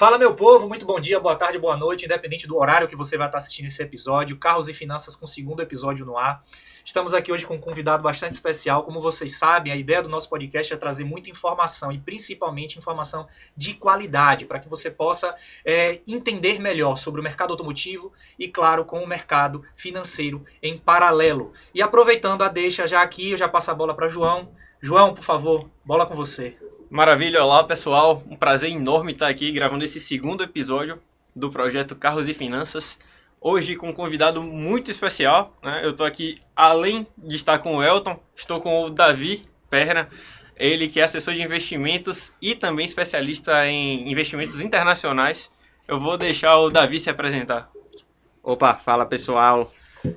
Fala, meu povo, muito bom dia, boa tarde, boa noite, independente do horário que você vai estar assistindo esse episódio. Carros e Finanças com o segundo episódio no ar. Estamos aqui hoje com um convidado bastante especial. Como vocês sabem, a ideia do nosso podcast é trazer muita informação e principalmente informação de qualidade, para que você possa entender melhor sobre o mercado automotivo e, claro, com o mercado financeiro em paralelo. E aproveitando a deixa já aqui, eu já passo a bola para João. João, por favor, bola com você. Maravilha, olá pessoal, um prazer enorme estar aqui gravando esse segundo episódio do projeto Carros e Finanças. Hoje com um convidado muito especial, né? Eu estou aqui, além de estar com o Elton, estou com o Davi Perna, ele que é assessor de investimentos e também especialista em investimentos internacionais. Eu vou deixar o Davi se apresentar. Opa, fala pessoal.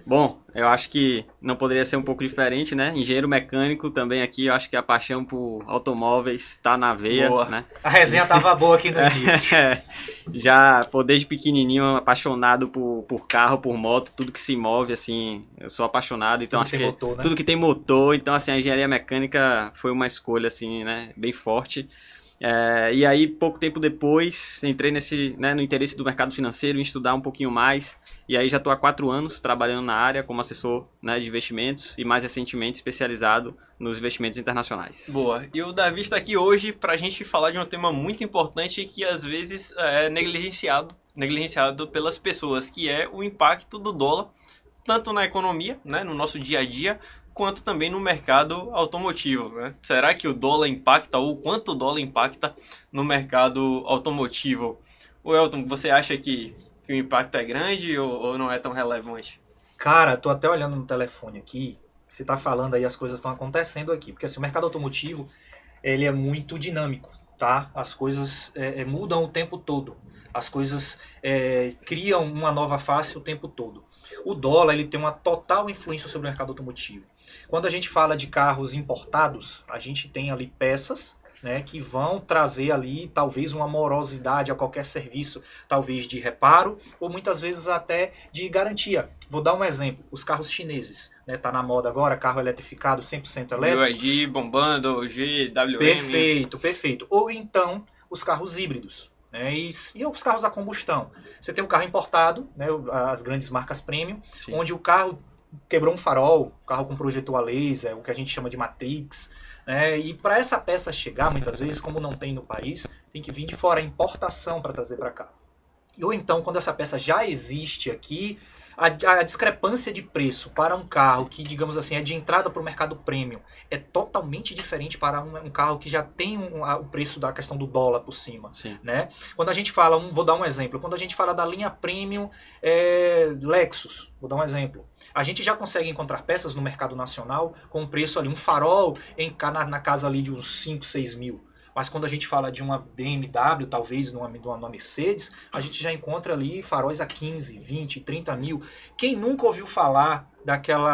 Bom, eu acho que não poderia ser um pouco diferente, né? Engenheiro mecânico também aqui, eu acho que a paixão por automóveis está na veia, boa. Né? A resenha tava boa aqui no início. Já, desde pequenininho, apaixonado por carro, por moto, tudo que se move, assim, eu sou apaixonado, então Tudo acho que motor, né? tudo que tem motor, então assim, a engenharia mecânica foi uma escolha, assim, né, bem forte. E aí, pouco tempo depois, entrei no interesse do mercado financeiro, em estudar um pouquinho mais. E aí já estou há 4 anos trabalhando na área como assessor, né, de investimentos e mais recentemente especializado nos investimentos internacionais. Boa, e o Davi está aqui hoje para a gente falar de um tema muito importante que às vezes é negligenciado pelas pessoas, que é o impacto do dólar, tanto na economia, né, no nosso dia a dia, quanto também no mercado automotivo, né? Será que o dólar impacta ou quanto o dólar impacta no mercado automotivo? O Elton, você acha que o impacto é grande ou não é tão relevante? Cara, tô até olhando no telefone aqui, você tá falando aí, as coisas estão acontecendo aqui, porque assim, o mercado automotivo, ele é muito dinâmico, tá? As coisas mudam o tempo todo, as coisas criam uma nova face o tempo todo. O dólar, ele tem uma total influência sobre o mercado automotivo. Quando a gente fala de carros importados, a gente tem ali peças, né, que vão trazer ali talvez uma morosidade a qualquer serviço, talvez de reparo ou muitas vezes até de garantia. Vou dar um exemplo, os carros chineses, né, tá na moda agora, carro eletrificado, 100% elétrico. BYD bombando, GWM. Perfeito. Ou então os carros híbridos. Né, e os carros a combustão. Você tem um carro importado, né, as grandes marcas premium, sim, onde o carro quebrou um farol, carro com projetor a laser, o que a gente chama de Matrix, né? E para essa peça chegar, muitas vezes, como não tem no país, tem que vir de fora, a importação para trazer para cá. Ou então, quando essa peça já existe aqui, a discrepância de preço para um carro que, digamos assim, é de entrada para o mercado premium é totalmente diferente para um carro que já tem o preço da questão do dólar por cima. Né? Quando a gente fala, vou dar um exemplo, quando a gente fala da linha premium Lexus, vou dar um exemplo, a gente já consegue encontrar peças no mercado nacional com um preço ali, um farol na casa ali de uns 5, 6 mil. Mas quando a gente fala de uma BMW, talvez numa Mercedes, a gente já encontra ali faróis a 15, 20, 30 mil. Quem nunca ouviu falar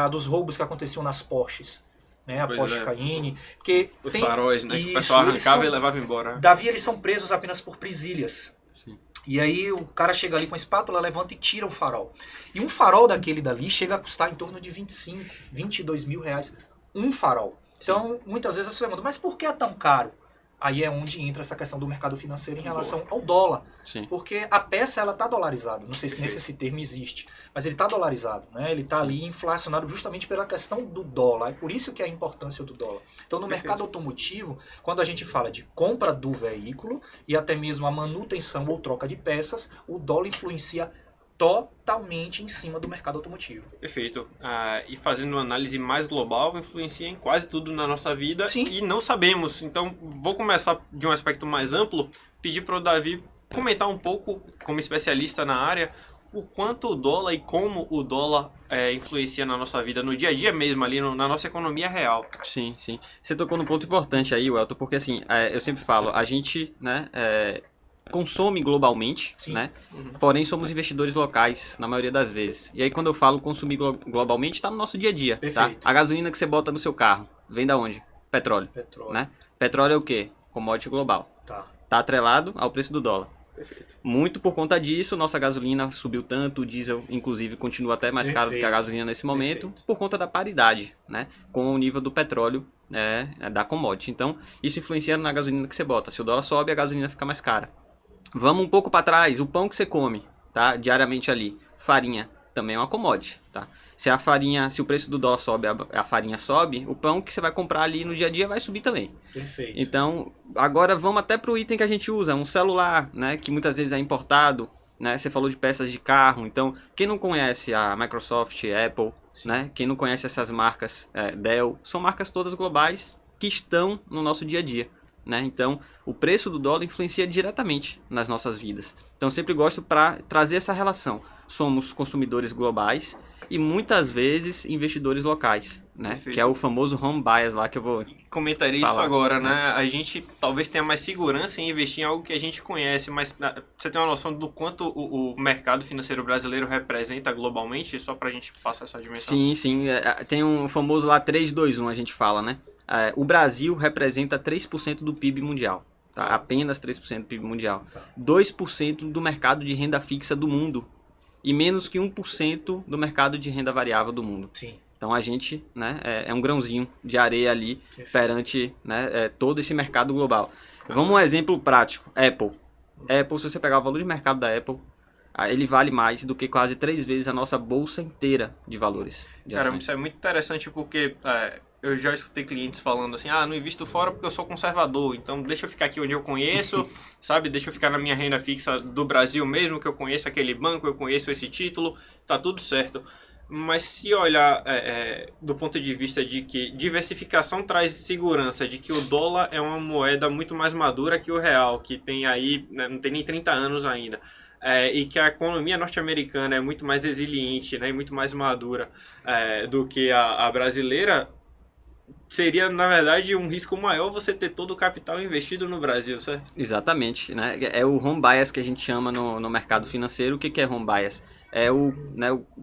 dos roubos que aconteciam nas Porsches? Né? A Porsche Cayenne. Porque os faróis, né? Que o pessoal arrancava e levava embora. Davi, eles são presos apenas por presilhas. Sim. E aí o cara chega ali com a espátula, levanta e tira o farol. E um farol daquele dali chega a custar em torno de 25, 22 mil reais. Um farol. Então, muitas vezes você pergunta, mas por que é tão caro? Aí é onde entra essa questão do mercado financeiro em relação ao dólar. Sim. Porque a peça ela está dolarizada. Não sei se esse termo existe, mas ele está dolarizado. Né? Ele está ali inflacionado justamente pela questão do dólar. É por isso que é a importância do dólar. Então no mercado automotivo, quando a gente fala de compra do veículo e até mesmo a manutenção ou troca de peças, o dólar influencia totalmente em cima do mercado automotivo. Perfeito. E fazendo uma análise mais global, influencia em quase tudo na nossa vida. Sim. E não sabemos. Então, vou começar de um aspecto mais amplo, pedir para o Davi comentar um pouco, como especialista na área, o quanto o dólar e como o dólar influencia na nossa vida, no dia a dia mesmo, ali na nossa economia real. Sim. Você tocou num ponto importante aí, Welton, porque assim, eu sempre falo, a gente, né, consome globalmente, sim, né? Porém somos investidores locais na maioria das vezes. E aí quando eu falo consumir globalmente, está no nosso dia a dia. Perfeito. Tá? A gasolina que você bota no seu carro vem da onde? Petróleo. Né? Petróleo é o quê? Commodity global. Tá atrelado ao preço do dólar. Perfeito. Muito por conta disso, nossa gasolina subiu tanto, o diesel inclusive continua até mais caro do que a gasolina nesse momento, por conta da paridade, né, com o nível do petróleo, da commodity. Então isso influencia na gasolina que você bota. Se o dólar sobe, a gasolina fica mais cara. Vamos um pouco para trás, o pão que você come, tá? Diariamente ali, farinha também é uma commodity, tá? Se o preço do dólar sobe, a farinha sobe, o pão que você vai comprar ali no dia a dia vai subir também. Perfeito. Então, agora vamos até para o item que a gente usa, um celular, né? Que muitas vezes é importado, né? Você falou de peças de carro, então quem não conhece a Microsoft, Apple, né? Quem não conhece essas marcas, Dell, são marcas todas globais que estão no nosso dia a dia. Né? Então, o preço do dólar influencia diretamente nas nossas vidas. Então, eu sempre gosto para trazer essa relação. Somos consumidores globais e muitas vezes investidores locais, né? Que é o famoso home bias lá que eu vou comentaria falar. Isso agora, né? A gente talvez tenha mais segurança em investir em algo que a gente conhece, mas você tem uma noção do quanto o mercado financeiro brasileiro representa globalmente, só para a gente passar essa dimensão? Sim. Tem um famoso lá 3-2-1, a gente fala, né? O Brasil representa 3% do PIB mundial. Tá? Apenas 3% do PIB mundial. 2% do mercado de renda fixa do mundo. E menos que 1% do mercado de renda variável do mundo. Sim. Então a gente, né, é um grãozinho de areia ali perante, né, todo esse mercado global. Vamos um exemplo prático. Apple, se você pegar o valor de mercado da Apple, ele vale mais do que quase 3 vezes a nossa bolsa inteira de valores. Cara, isso é muito interessante porque eu já escutei clientes falando assim, não invisto fora porque eu sou conservador, então deixa eu ficar aqui onde eu conheço, sabe? Deixa eu ficar na minha renda fixa do Brasil mesmo, que eu conheço aquele banco, eu conheço esse título, tá tudo certo. Mas se olhar do ponto de vista de que diversificação traz segurança, de que o dólar é uma moeda muito mais madura que o real, que tem aí, né, não tem nem 30 anos ainda, e que a economia norte-americana é muito mais resiliente, né, e muito mais madura do que a brasileira, seria, na verdade, um risco maior você ter todo o capital investido no Brasil, certo? Exatamente, né? É o home bias que a gente chama no mercado financeiro. O que é home bias? É o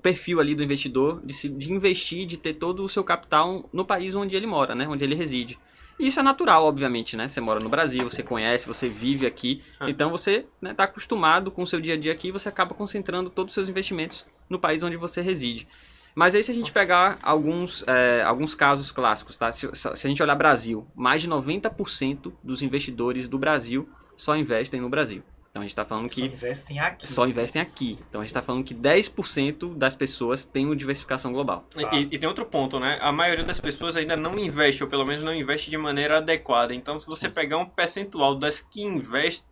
perfil ali do investidor de investir, de ter todo o seu capital no país onde ele mora, né? Onde ele reside. E isso é natural, obviamente, né? Você mora no Brasil, você conhece, você vive aqui. Então você tá acostumado com o seu dia a dia aqui, você acaba concentrando todos os seus investimentos no país onde você reside. Mas aí se a gente pegar alguns casos clássicos, tá? Se a gente olhar Brasil, mais de 90% dos investidores do Brasil só investem no Brasil. Então a gente está falando que... Só investem aqui. Então a gente está falando que 10% das pessoas têm uma diversificação global. E tem outro ponto, né? A maioria das pessoas ainda não investe, ou pelo menos não investe de maneira adequada. Então se você pegar um percentual das que investem,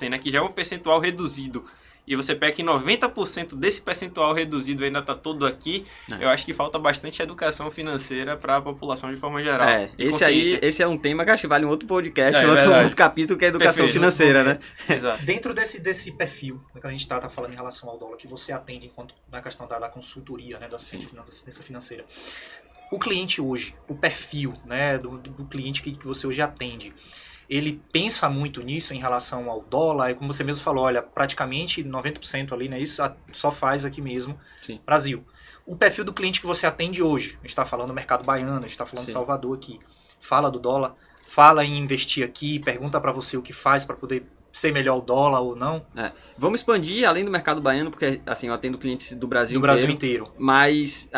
né? Que já é um percentual reduzido, e você pega que 90% desse percentual reduzido ainda está todo aqui, eu acho que falta bastante educação financeira para a população de forma geral. Esse é um tema que acho que vale um outro podcast, outro capítulo, que é educação financeira, né? Exato. Dentro desse perfil que a gente está falando em relação ao dólar, que você atende enquanto na questão da consultoria, né, da assistência financeira. O cliente hoje, o perfil, né, do cliente que você hoje atende, ele pensa muito nisso em relação ao dólar, e como você mesmo falou, olha, praticamente 90% ali, né, isso só faz aqui mesmo, Brasil. O perfil do cliente que você atende hoje, a gente está falando do mercado baiano, a gente está falando de Salvador aqui, fala do dólar, fala em investir aqui, pergunta para você o que faz para poder ser melhor o dólar ou não. Vamos expandir além do mercado baiano, porque assim, eu atendo clientes do Brasil inteiro. Mas,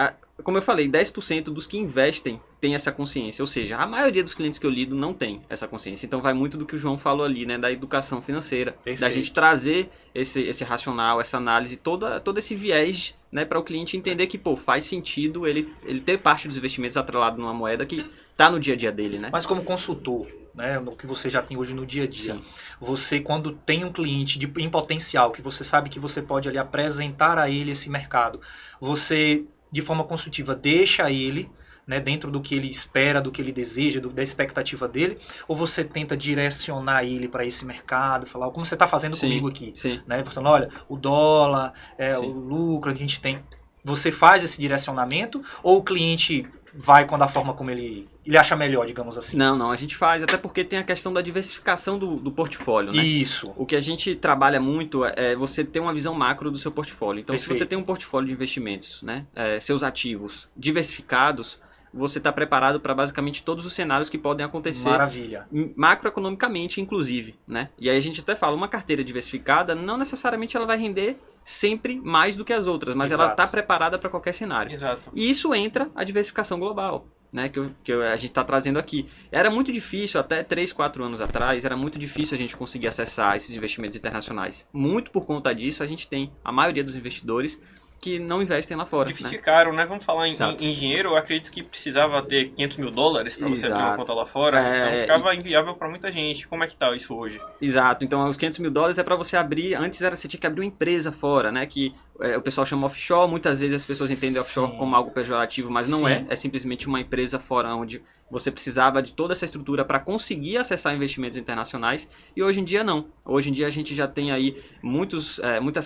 como eu falei, 10% dos que investem tem essa consciência, ou seja, a maioria dos clientes que eu lido não tem essa consciência. Então vai muito do que o João falou ali, né, da educação financeira, Perfeito. Da gente trazer esse racional, essa análise, todo esse viés, né, para o cliente entender que, faz sentido ele ter parte dos investimentos atrelado numa moeda que está no dia a dia dele, né? Mas como consultor, né, no que você já tem hoje no dia a dia, você quando tem um cliente em potencial, que você sabe que você pode ali apresentar a ele esse mercado, você de forma consultiva deixa ele, né, dentro do que ele espera, do que ele deseja, da expectativa dele, ou você tenta direcionar ele para esse mercado, falar como você está fazendo comigo aqui, né? Você fala, olha, o dólar, o lucro que a gente tem, você faz esse direcionamento, ou o cliente vai com a forma como ele acha melhor, digamos assim? Não, a gente faz, até porque tem a questão da diversificação do portfólio, né? Isso. O que a gente trabalha muito é você ter uma visão macro do seu portfólio. Então, Perfeito. Se você tem um portfólio de investimentos, né, seus ativos diversificados, você está preparado para basicamente todos os cenários que podem acontecer. Maravilha. Macroeconomicamente, inclusive, né? E aí a gente até fala, uma carteira diversificada, não necessariamente ela vai render sempre mais do que as outras, mas ela está preparada para qualquer cenário. Exato. E isso entra a diversificação global. né, que a gente está trazendo aqui. Era muito difícil, até 3, 4 anos atrás, era muito difícil a gente conseguir acessar esses investimentos internacionais. Muito por conta disso, a gente tem a maioria dos investidores que não investem lá fora. Diversificaram, né? Vamos falar em dinheiro, eu acredito que precisava ter $500 mil para você abrir uma conta lá fora, então ficava inviável para muita gente. Como é que tá isso hoje? Exato, então os $500 mil é para você abrir, antes você tinha que abrir uma empresa fora, né, que o pessoal chama offshore, muitas vezes as pessoas entendem offshore como algo pejorativo, mas não é simplesmente uma empresa fora onde você precisava de toda essa estrutura para conseguir acessar investimentos internacionais, e hoje em dia não. Hoje em dia a gente já tem aí muitas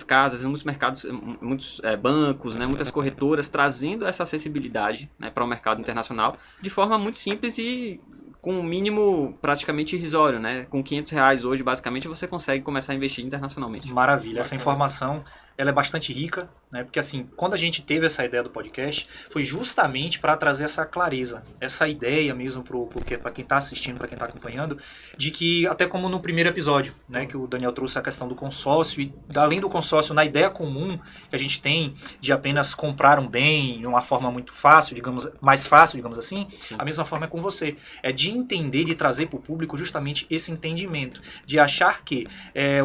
casas, muitos mercados, muitos bancos, né, muitas corretoras trazendo essa acessibilidade, né, para o mercado internacional de forma muito simples e com um mínimo praticamente irrisório, né? Com R$500 hoje, basicamente, você consegue começar a investir internacionalmente. Maravilha, essa informação ela é bastante rica, né? Porque assim, quando a gente teve essa ideia do podcast, foi justamente para trazer essa clareza, essa ideia mesmo para quem está assistindo, para quem está acompanhando, de que, até como no primeiro episódio, né, que o Daniel trouxe a questão do consórcio, e além do consórcio, na ideia comum que a gente tem de apenas comprar um bem de uma forma muito fácil, mais fácil, digamos assim, a mesma forma é com você. É de entender, de trazer para o público justamente esse entendimento, de achar que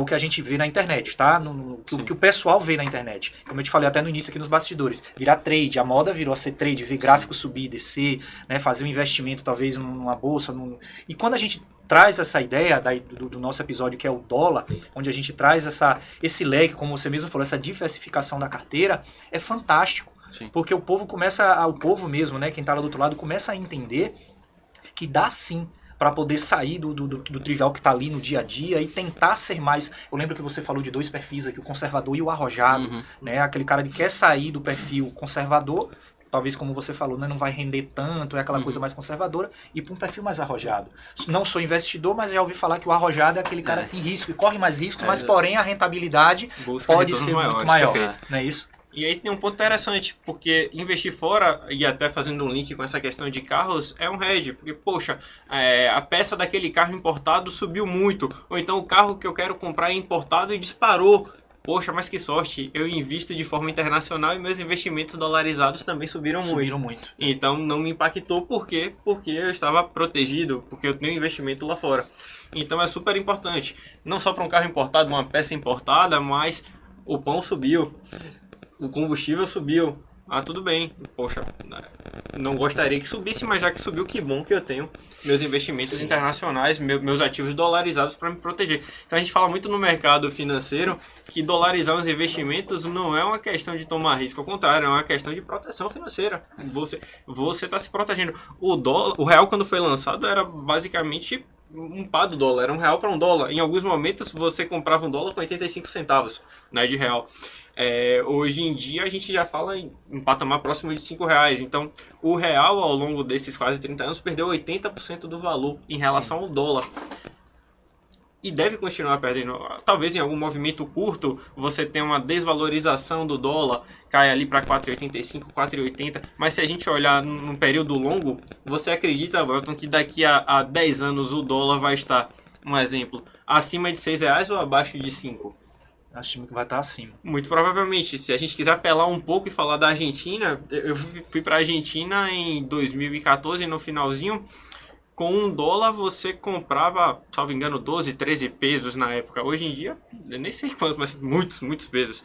o que a gente vê na internet, tá? O que o pessoal vê na internet. Como eu te falei até no início aqui nos bastidores, virar trade, a moda virou a ser trade, ver gráfico subir, descer, né, fazer um investimento talvez numa bolsa. E quando a gente traz essa ideia do nosso episódio, que é o dólar, onde a gente traz esse leque, como você mesmo falou, essa diversificação da carteira, é fantástico. Sim. Porque o povo mesmo, né, quem está lá do outro lado, começa a entender que dá sim para poder sair do trivial que está ali no dia a dia e tentar ser mais... Eu lembro que você falou de 2 perfis aqui, o conservador e o arrojado, né? Aquele cara que quer sair do perfil conservador, talvez como você falou, né, não vai render tanto, é aquela coisa mais conservadora, e para um perfil mais arrojado. Não sou investidor, mas já ouvi falar que o arrojado é aquele cara que tem risco e corre mais riscos, mas porém a rentabilidade pode ser muito maior. Não é isso? E aí tem um ponto interessante, porque investir fora, e até fazendo um link com essa questão de carros, é um hedge. Porque, poxa, a peça daquele carro importado subiu muito. Ou então o carro que eu quero comprar é importado e disparou. Poxa, mas que sorte, eu invisto de forma internacional e meus investimentos dolarizados também subiram muito. Então não me impactou, por quê? Porque eu estava protegido, porque eu tenho investimento lá fora. Então é super importante, não só para um carro importado, uma peça importada, mas o pão subiu. O combustível subiu. Ah, tudo bem. Poxa, não gostaria que subisse, mas já que subiu, que bom que eu tenho meus investimentos internacionais, meus ativos dolarizados para me proteger. Então a gente fala muito no mercado financeiro que dolarizar os investimentos não é uma questão de tomar risco, ao contrário, é uma questão de proteção financeira. Você está se protegendo. O real, quando foi lançado, era basicamente um par do dólar, era R$1 para $1. Em alguns momentos você comprava $1 com 85 centavos, né, de real. Hoje em dia a gente já fala em patamar próximo de R$5. Então o real, ao longo desses quase 30 anos, perdeu 80% do valor em relação ao dólar. E deve continuar perdendo. Talvez em algum movimento curto você tenha uma desvalorização do dólar, cai ali para 4,85, 4,80. Mas se a gente olhar num período longo, você acredita, Welton, que daqui a 10 anos o dólar vai estar, um exemplo, acima de R$6 ou abaixo de 5? Acho que vai estar acima. Muito provavelmente. Se a gente quiser apelar um pouco e falar da Argentina, eu fui para a Argentina em 2014, no finalzinho. Com $1 você comprava, salvo engano, 12, 13 pesos na época. Hoje em dia, eu nem sei quantos, mas muitos pesos.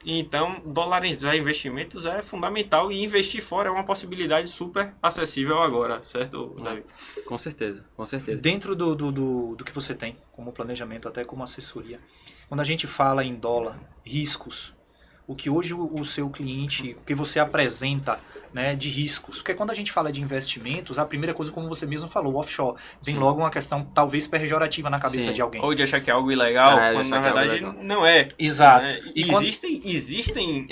Então, dolarizar investimentos é fundamental e investir fora é uma possibilidade super acessível agora, certo, Davi? Com certeza, com certeza. Dentro do que você tem como planejamento, até como assessoria, quando a gente fala em dólar, riscos, o que hoje o seu cliente, o que você apresenta, né, de riscos. Porque quando a gente fala de investimentos, a primeira coisa, como você mesmo falou, o offshore, vem logo uma questão talvez pejorativa na cabeça de alguém. Ou de achar que é algo ilegal, quando na verdade não é. Exato. Né? Existem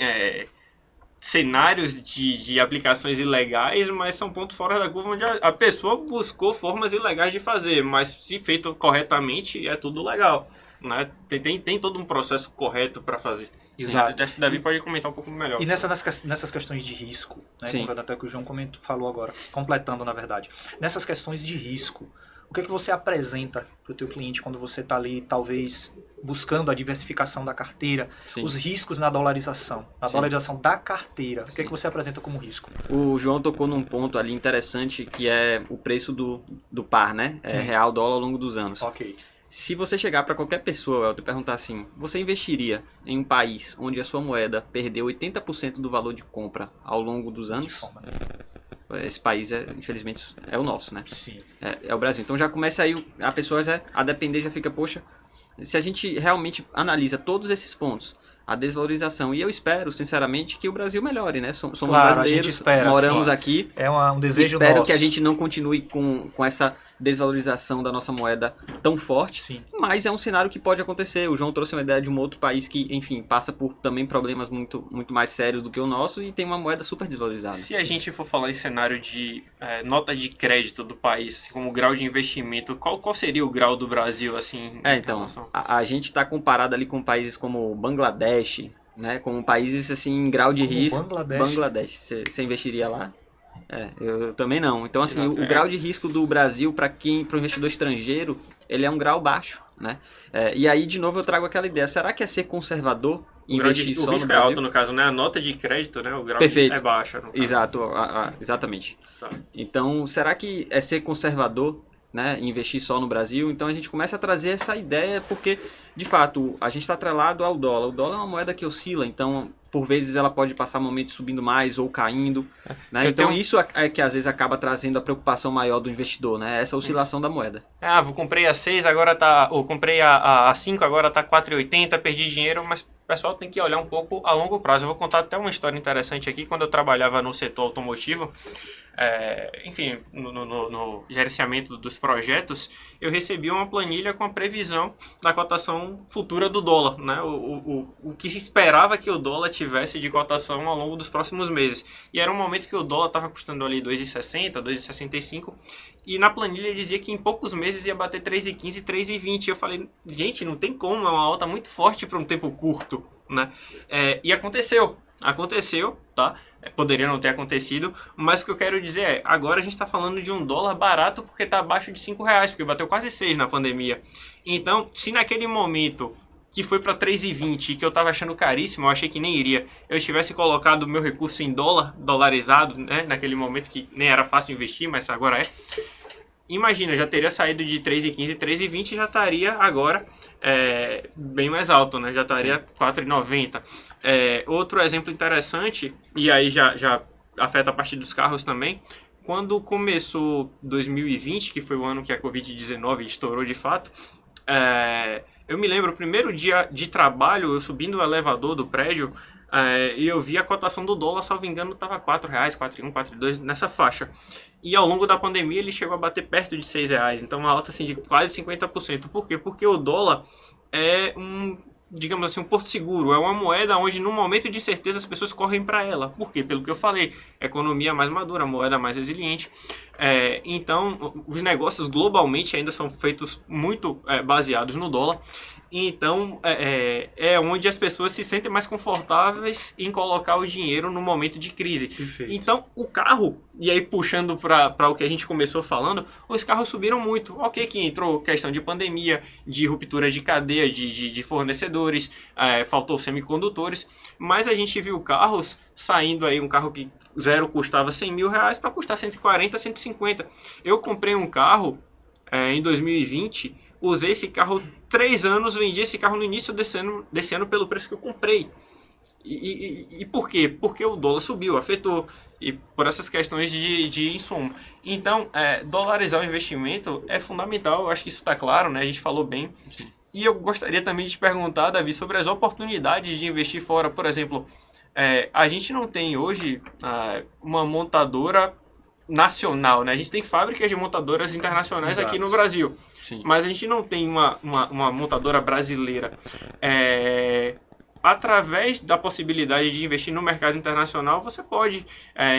cenários de aplicações ilegais, mas são pontos fora da curva onde a pessoa buscou formas ilegais de fazer, mas se feito corretamente, é tudo legal. Né? Tem todo um processo correto para fazer. Exato. Acho que o Davi pode comentar um pouco melhor. E nessas questões de risco, né, como até que o João falou agora, completando na verdade, nessas questões de risco, o que você apresenta para o teu cliente quando você está ali, talvez, buscando a diversificação da carteira, Sim. os riscos na dolarização, da carteira, o que você apresenta como risco? O João tocou num ponto ali interessante, que é o preço do par, né? Real dólar ao longo dos anos. Ok. Se você chegar para qualquer pessoa, Elton, e perguntar assim, você investiria em um país onde a sua moeda perdeu 80% do valor de compra ao longo dos anos? De forma. Esse país, infelizmente, é o nosso, né? Sim. É o Brasil. Então já começa aí, a pessoa a depender, já fica, poxa, se a gente realmente analisa todos esses pontos, a desvalorização, e eu espero, sinceramente, que o Brasil melhore, né? Somos brasileiros, moramos aqui. É um desejo Espero nosso. que a gente não continue com essa desvalorização da nossa moeda tão forte. Sim. Mas é um cenário que pode acontecer. O João trouxe uma ideia de um outro país que, enfim, passa por também problemas muito, muito mais sérios do que o nosso e tem uma moeda super desvalorizada. Se a gente for falar em cenário de nota de crédito do país, assim, como grau de investimento, qual seria o grau do Brasil, assim? Então, a gente está comparado ali com países como Bangladesh, né? Como países, assim, em grau de risco. Bangladesh. Você investiria lá? Eu também não. Então, assim, o grau de risco do Brasil para o investidor estrangeiro, ele é um grau baixo, né? E aí, de novo, eu trago aquela ideia. Será que é ser conservador investir só no Brasil? O risco é alto, no caso, né? A nota de crédito, né? O grau é baixo. Exato, exatamente. Tá. Então, será que é ser conservador, né? Investir só no Brasil? Então, a gente começa a trazer essa ideia porque, de fato, a gente está atrelado ao dólar. O dólar é uma moeda que oscila, então... Por vezes ela pode passar momentos subindo mais ou caindo, né? Então isso é que às vezes acaba trazendo a preocupação maior do investidor, né? Essa oscilação da moeda. Comprei a 6, agora tá... Ou comprei a 5, agora tá 4,80, perdi dinheiro, mas o pessoal tem que olhar um pouco a longo prazo. Eu vou contar até uma história interessante aqui. Quando eu trabalhava no setor automotivo, enfim, no gerenciamento dos projetos, eu recebi uma planilha com a previsão da cotação futura do dólar, né? O que se esperava que o dólar tivesse de cotação ao longo dos próximos meses. E era um momento que o dólar estava custando ali 2,60, 2,65, e na planilha dizia que em poucos meses ia bater 3,15, 3,20. Eu falei, gente, não tem como, é uma alta muito forte para um tempo curto, né? E aconteceu, tá? Poderia não ter acontecido, mas o que eu quero dizer é, agora a gente está falando de um dólar barato porque está abaixo de R$5, porque bateu quase 6 na pandemia. Então, se naquele momento que foi para 3,20 que eu estava achando caríssimo, eu achei que nem iria, eu tivesse colocado o meu recurso em dolarizado, né, naquele momento que nem era fácil investir, mas agora é. Imagina, eu já teria saído de 3,15, 3,20 e já estaria agora bem mais alto, né? Já estaria 4,90. Outro exemplo interessante, e aí já afeta a parte dos carros também, quando começou 2020, que foi o ano que a Covid-19 estourou de fato, eu me lembro, o primeiro dia de trabalho, eu subindo o elevador do prédio, e eu vi a cotação do dólar, salvo engano, estava R$4, 4,1, 4,2, nessa faixa. E ao longo da pandemia ele chegou a bater perto de R$6, então uma alta assim, de quase 50%. Por quê? Porque o dólar é digamos assim, um porto seguro, é uma moeda onde no momento de certeza as pessoas correm para ela. Por quê? Pelo que eu falei, economia mais madura, moeda mais resiliente. Então, os negócios globalmente ainda são feitos muito baseados no dólar. Então, é onde as pessoas se sentem mais confortáveis em colocar o dinheiro no momento de crise. Perfeito. Então, o carro, e aí puxando para o que a gente começou falando, os carros subiram muito. Ok que entrou questão de pandemia, de ruptura de cadeia de fornecedores, faltou semicondutores, mas a gente viu carros saindo aí, um carro que zero custava R$100 mil para custar 140, 150. Eu comprei um carro em 2020, usei esse carro 3 anos, vendi esse carro no início desse ano pelo preço que eu comprei. E por quê? Porque o dólar subiu, afetou. E por essas questões de insumo. Então, dolarizar o investimento é fundamental. Eu acho que isso está claro, né? A gente falou bem. E eu gostaria também de te perguntar, Davi, sobre as oportunidades de investir fora. Por exemplo, a gente não tem hoje uma montadora nacional, né? A gente tem fábricas de montadoras internacionais. Exato. Aqui no Brasil. Sim. Mas a gente não tem uma montadora brasileira. através da possibilidade de investir no mercado internacional, você pode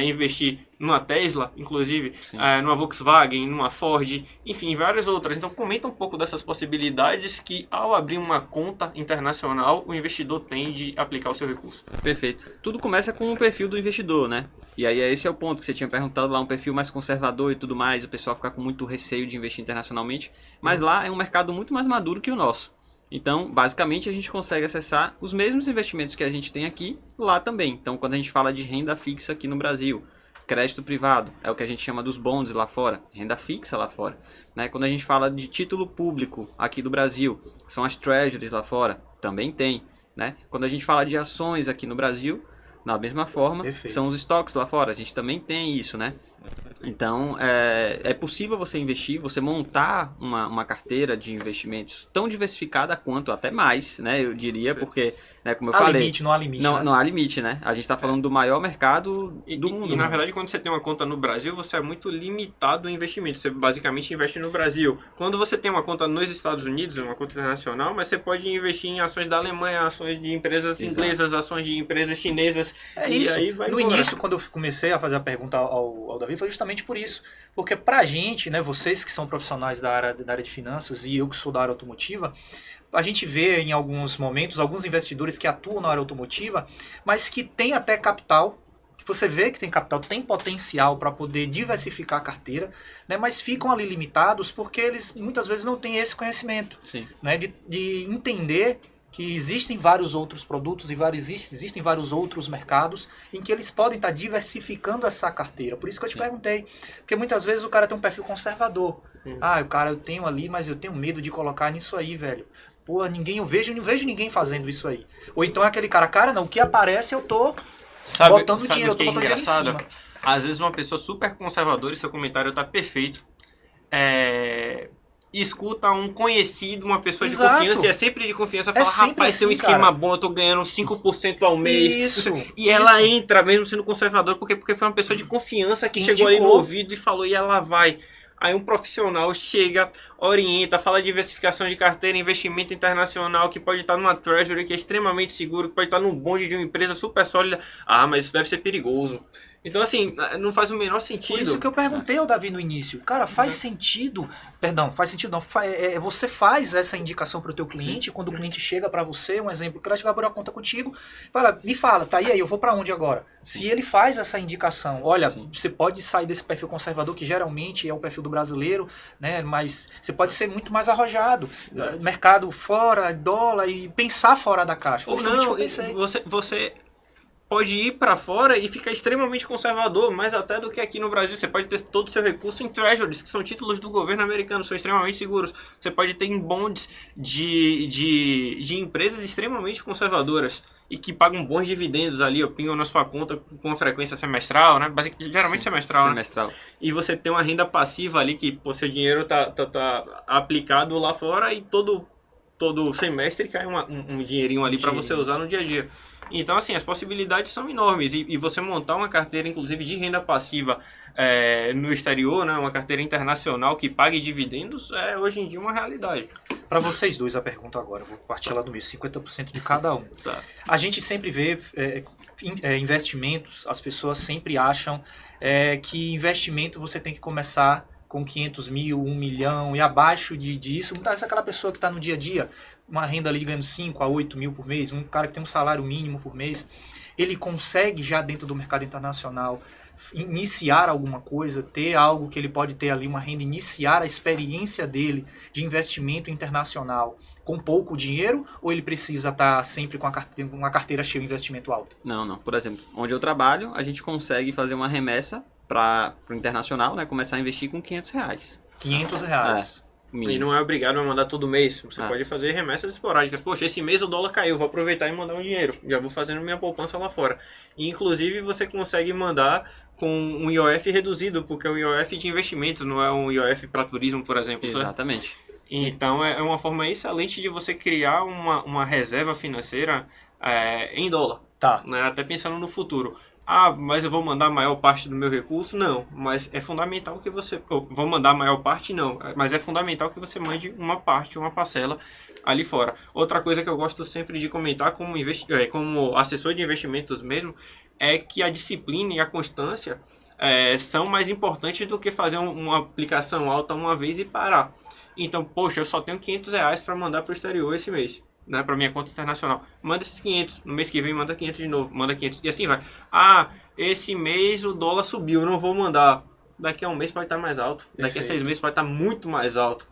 investir numa Tesla, inclusive, numa Volkswagen, numa Ford, enfim, várias outras. Então, comenta um pouco dessas possibilidades que, ao abrir uma conta internacional, o investidor tem de aplicar o seu recurso. Perfeito. Tudo começa com o perfil do investidor, né? E aí esse é o ponto que você tinha perguntado lá, um perfil mais conservador e tudo mais, o pessoal fica com muito receio de investir internacionalmente, mas lá é um mercado muito mais maduro que o nosso. Então, basicamente, a gente consegue acessar os mesmos investimentos que a gente tem aqui, lá também. Então, quando a gente fala de renda fixa aqui no Brasil, crédito privado, é o que a gente chama dos bonds lá fora, renda fixa lá fora. Né? Quando a gente fala de título público aqui do Brasil, são as treasuries lá fora, também tem. Né? Quando a gente fala de ações aqui no Brasil, da mesma forma, são os estoques lá fora, a gente também tem isso, né? Então, é possível você investir, você montar uma carteira de investimentos tão diversificada quanto, até mais, né? Eu diria, porque, né, como eu falei... Limite, não há limite, não, né? Não há limite, né? A gente está falando do maior mercado do mundo. E, na verdade, quando você tem uma conta no Brasil, você é muito limitado em investimento. Você basicamente investe no Brasil. Quando você tem uma conta nos Estados Unidos, uma conta internacional, mas você pode investir em ações da Alemanha, ações de empresas inglesas, ações de empresas chinesas. Isso. Aí vai no início, quando eu comecei a fazer a pergunta ao Davi, foi justamente por isso. Porque pra gente, né, vocês que são profissionais da área de finanças e eu que sou da área automotiva, a gente vê em alguns momentos alguns investidores que atuam na área automotiva, mas que tem até capital, que você vê que tem capital, tem potencial para poder diversificar a carteira, né, mas ficam ali limitados porque eles muitas vezes não têm esse conhecimento, né, de entender que existem vários outros produtos e existem vários outros mercados em que eles podem estar diversificando essa carteira. Por isso que eu te perguntei. Porque muitas vezes o cara tem um perfil conservador. O cara, eu tenho ali, mas eu tenho medo de colocar nisso aí, velho. Pô, não vejo ninguém fazendo isso aí. Ou então é aquele cara, não, o que aparece eu tô botando dinheiro, eu tô botando dinheiro em cima. Às vezes uma pessoa super conservadora, e seu comentário tá perfeito, escuta um conhecido, uma pessoa de confiança, e é sempre de confiança, fala, rapaz, tem um esquema bom, eu tô ganhando 5% ao mês. E ela entra, mesmo sendo conservador, porque foi uma pessoa de confiança que chegou ali no ouvido e falou, e ela vai. Aí um profissional chega, orienta, fala de diversificação de carteira, investimento internacional, que pode estar numa treasury que é extremamente seguro, que pode estar num bonde de uma empresa super sólida. Mas isso deve ser perigoso. Então, assim, não faz o menor sentido. Por isso que eu perguntei ao Davi no início. Cara, faz sentido... Perdão, faz sentido não. Você faz essa indicação para o teu cliente, quando o cliente chega para você, um exemplo, o cliente vai abrir uma conta contigo, me fala, tá, e aí, eu vou para onde agora? Se ele faz essa indicação, olha, você pode sair desse perfil conservador, que geralmente é o perfil do brasileiro, né, mas você pode ser muito mais arrojado. Mercado fora, dólar, e pensar fora da caixa. Ou não, você pode ir para fora e ficar extremamente conservador, mais até do que aqui no Brasil. Você pode ter todo o seu recurso em treasuries, que são títulos do governo americano, são extremamente seguros. Você pode ter em bonds de empresas extremamente conservadoras e que pagam bons dividendos ali, pingam na sua conta com uma frequência semestral, né? Geralmente semestral, né? E você tem uma renda passiva ali, que o seu dinheiro tá aplicado lá fora e todo semestre cai um dinheirinho ali para você usar no dia a dia. Então, assim, as possibilidades são enormes. E você montar uma carteira, inclusive, de renda passiva no exterior, né, uma carteira internacional que pague dividendos, é hoje em dia uma realidade. Para vocês dois, a pergunta agora. Eu vou partir lá do meio, 50% de cada um. Tá. A gente sempre vê investimentos, as pessoas sempre acham que investimento você tem que começar com 500 mil, 1 milhão e abaixo disso. Muitas vezes aquela pessoa que está no dia a dia, uma renda ali ganhando 5 a 8 mil por mês, um cara que tem um salário mínimo por mês, ele consegue já dentro do mercado internacional iniciar alguma coisa, ter algo que ele pode ter ali, uma renda, iniciar a experiência dele de investimento internacional com pouco dinheiro, ou ele precisa estar sempre com uma carteira cheia de investimento alto? Não. Por exemplo, onde eu trabalho, a gente consegue fazer uma remessa para o internacional, né, começar a investir com R$500. R$500. E não é obrigado a mandar todo mês. Você pode fazer remessas esporádicas. Poxa, esse mês o dólar caiu, vou aproveitar e mandar um dinheiro. Já vou fazendo minha poupança lá fora. E, inclusive, você consegue mandar com um IOF reduzido, porque é um IOF de investimentos, não é um IOF para turismo, por exemplo. Exatamente. Então, é uma forma excelente de você criar uma reserva financeira em dólar. Tá. Né? Até pensando no futuro. Ah, mas eu vou mandar a maior parte do meu recurso? Não, mas é fundamental que você... Vou mandar a maior parte? Não, mas é fundamental que você mande uma parte, uma parcela ali fora. Outra coisa que eu gosto sempre de comentar como assessor de investimentos mesmo, é que a disciplina e a constância são mais importantes do que fazer uma aplicação alta uma vez e parar. Então, poxa, eu só tenho R$500 para mandar para o exterior esse mês, né, para minha conta internacional. Manda esses 500, no mês que vem manda 500 de novo, manda 500 e assim vai. Ah, esse mês o dólar subiu, eu não vou mandar. Daqui a um mês pode estar mais alto, daqui a 6 meses pode estar muito mais alto.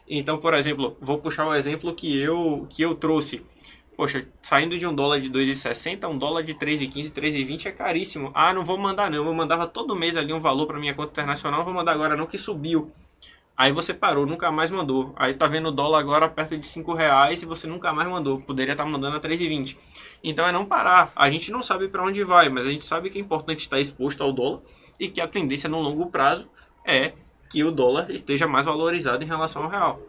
Então, por exemplo, vou puxar o exemplo que eu trouxe. Poxa, saindo de um dólar de 2,60, um dólar de 3,15, 3,20 é caríssimo. Ah, não vou mandar não, eu mandava todo mês ali um valor para minha conta internacional, não vou mandar agora não, que subiu. Aí você parou, nunca mais mandou. Aí tá vendo o dólar agora perto de R$5 e você nunca mais mandou. Poderia estar mandando a 3,20. Então é não parar. A gente não sabe para onde vai, mas a gente sabe que é importante estar exposto ao dólar e que a tendência no longo prazo é que o dólar esteja mais valorizado em relação ao real.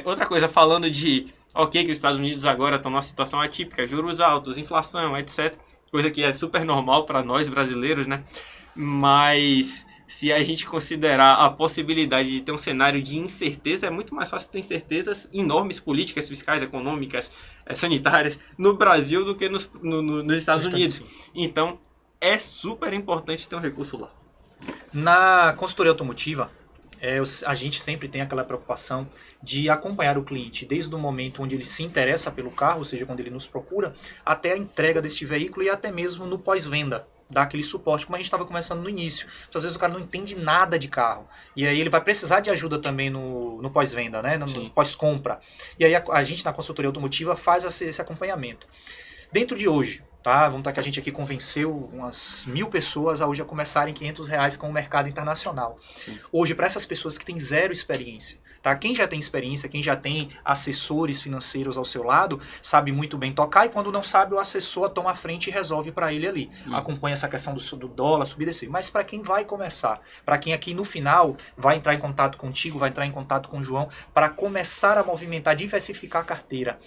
Outra coisa, falando de, ok, que os Estados Unidos agora estão numa situação atípica, juros altos, inflação, etc. Coisa que é super normal para nós brasileiros, né? Mas se a gente considerar a possibilidade de ter um cenário de incerteza, é muito mais fácil ter incertezas enormes políticas, fiscais, econômicas, sanitárias no Brasil do que nos Estados Unidos. Então, é super importante ter um recurso lá. Na consultoria automotiva, a gente sempre tem aquela preocupação de acompanhar o cliente desde o momento onde ele se interessa pelo carro, ou seja, quando ele nos procura, até a entrega deste veículo e até mesmo no pós-venda, dar aquele suporte, como a gente estava começando no início. Então, às vezes o cara não entende nada de carro, e aí ele vai precisar de ajuda também no pós-venda, né? no pós-compra. E aí a gente na consultoria automotiva faz esse acompanhamento. Dentro de hoje, tá? Vamos estar que a gente aqui convenceu umas 1.000 pessoas a hoje a começarem R$500 com o mercado internacional. Sim. Hoje, para essas pessoas que têm zero experiência, tá? Quem já tem experiência, quem já tem assessores financeiros ao seu lado, sabe muito bem tocar, e quando não sabe, o assessor toma a frente e resolve para ele ali. Acompanha essa questão do dólar, subir e descer. Mas para quem vai começar, para quem aqui no final vai entrar em contato contigo, vai entrar em contato com o João, para começar a movimentar, diversificar a carteira,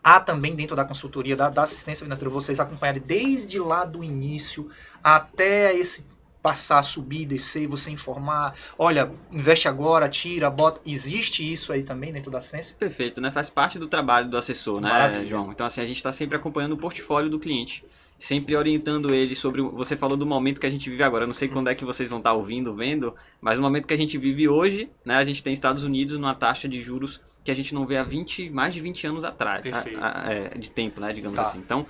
há também dentro da consultoria, da assistência financeira, vocês acompanharem desde lá do início até esse passar, subir, descer, você informar, olha, investe agora, tira, bota. Existe isso aí também dentro da assistência? Perfeito, né? Faz parte do trabalho do assessor, né, Maravilha. João? Então, assim, a gente está sempre acompanhando o portfólio do cliente, sempre orientando ele sobre... Você falou do momento que a gente vive agora, eu não sei quando é que vocês vão estar ouvindo, vendo, mas o momento que a gente vive hoje, né, a gente tem Estados Unidos numa taxa de juros que a gente não vê há mais de 20 anos atrás, de tempo, né, digamos assim. Então,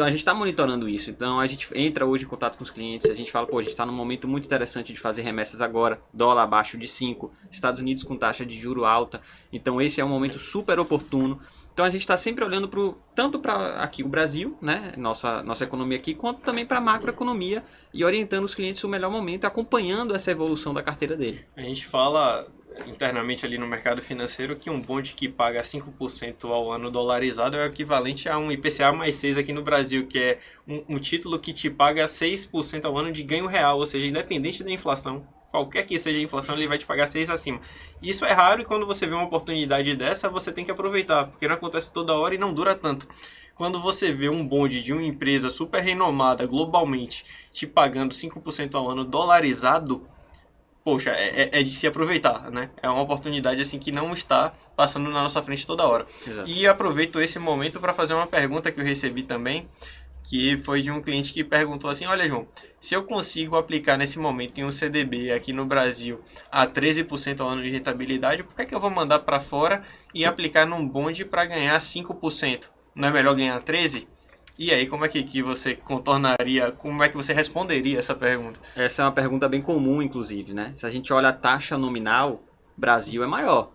a gente está monitorando isso. Então, a gente entra hoje em contato com os clientes, a gente fala, pô, a gente está num momento muito interessante de fazer remessas agora, dólar abaixo de 5, Estados Unidos com taxa de juro alta. Então, esse é um momento super oportuno. Então, a gente está sempre olhando tanto para aqui o Brasil, né, nossa economia aqui, quanto também para a macroeconomia e orientando os clientes o melhor momento, acompanhando essa evolução da carteira dele. A gente fala internamente ali no mercado financeiro que um bonde que paga 5% ao ano dolarizado é o equivalente a um IPCA mais 6 aqui no Brasil, que é um título que te paga 6% ao ano de ganho real, ou seja, independente da inflação, qualquer que seja a inflação, ele vai te pagar 6 acima. Isso é raro e quando você vê uma oportunidade dessa, você tem que aproveitar, porque não acontece toda hora e não dura tanto. Quando você vê um bonde de uma empresa super renomada globalmente te pagando 5% ao ano dolarizado, poxa, é de se aproveitar, né? É uma oportunidade assim que não está passando na nossa frente toda hora. Exato. E aproveito esse momento para fazer uma pergunta que eu recebi também, que foi de um cliente que perguntou assim, olha João, se eu consigo aplicar nesse momento em um CDB aqui no Brasil a 13% ao ano de rentabilidade, por que eu vou mandar para fora e aplicar num bonde para ganhar 5%? Não é melhor ganhar 13%? E aí, como é que você contornaria, como é que você responderia essa pergunta? Essa é uma pergunta bem comum, inclusive, né? Se a gente olha a taxa nominal, Brasil é maior.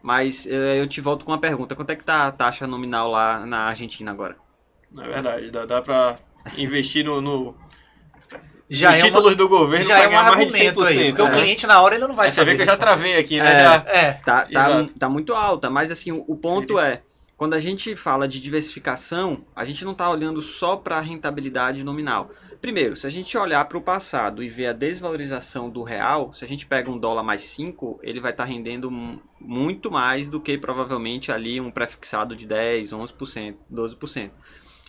Mas eu te volto com uma pergunta, quanto é que tá a taxa nominal lá na Argentina agora? É verdade, dá para investir no já é títulos do governo já é um argumento aí, porque o cliente na hora ele não vai saber. Você vê que eu já travei aqui, né? Tá muito alta, mas assim, o ponto é, quando a gente fala de diversificação, a gente não está olhando só para a rentabilidade nominal. Primeiro, se a gente olhar para o passado e ver a desvalorização do real, se a gente pega um dólar mais 5, ele vai estar rendendo muito mais do que provavelmente ali um prefixado de 10, 11%, 12%.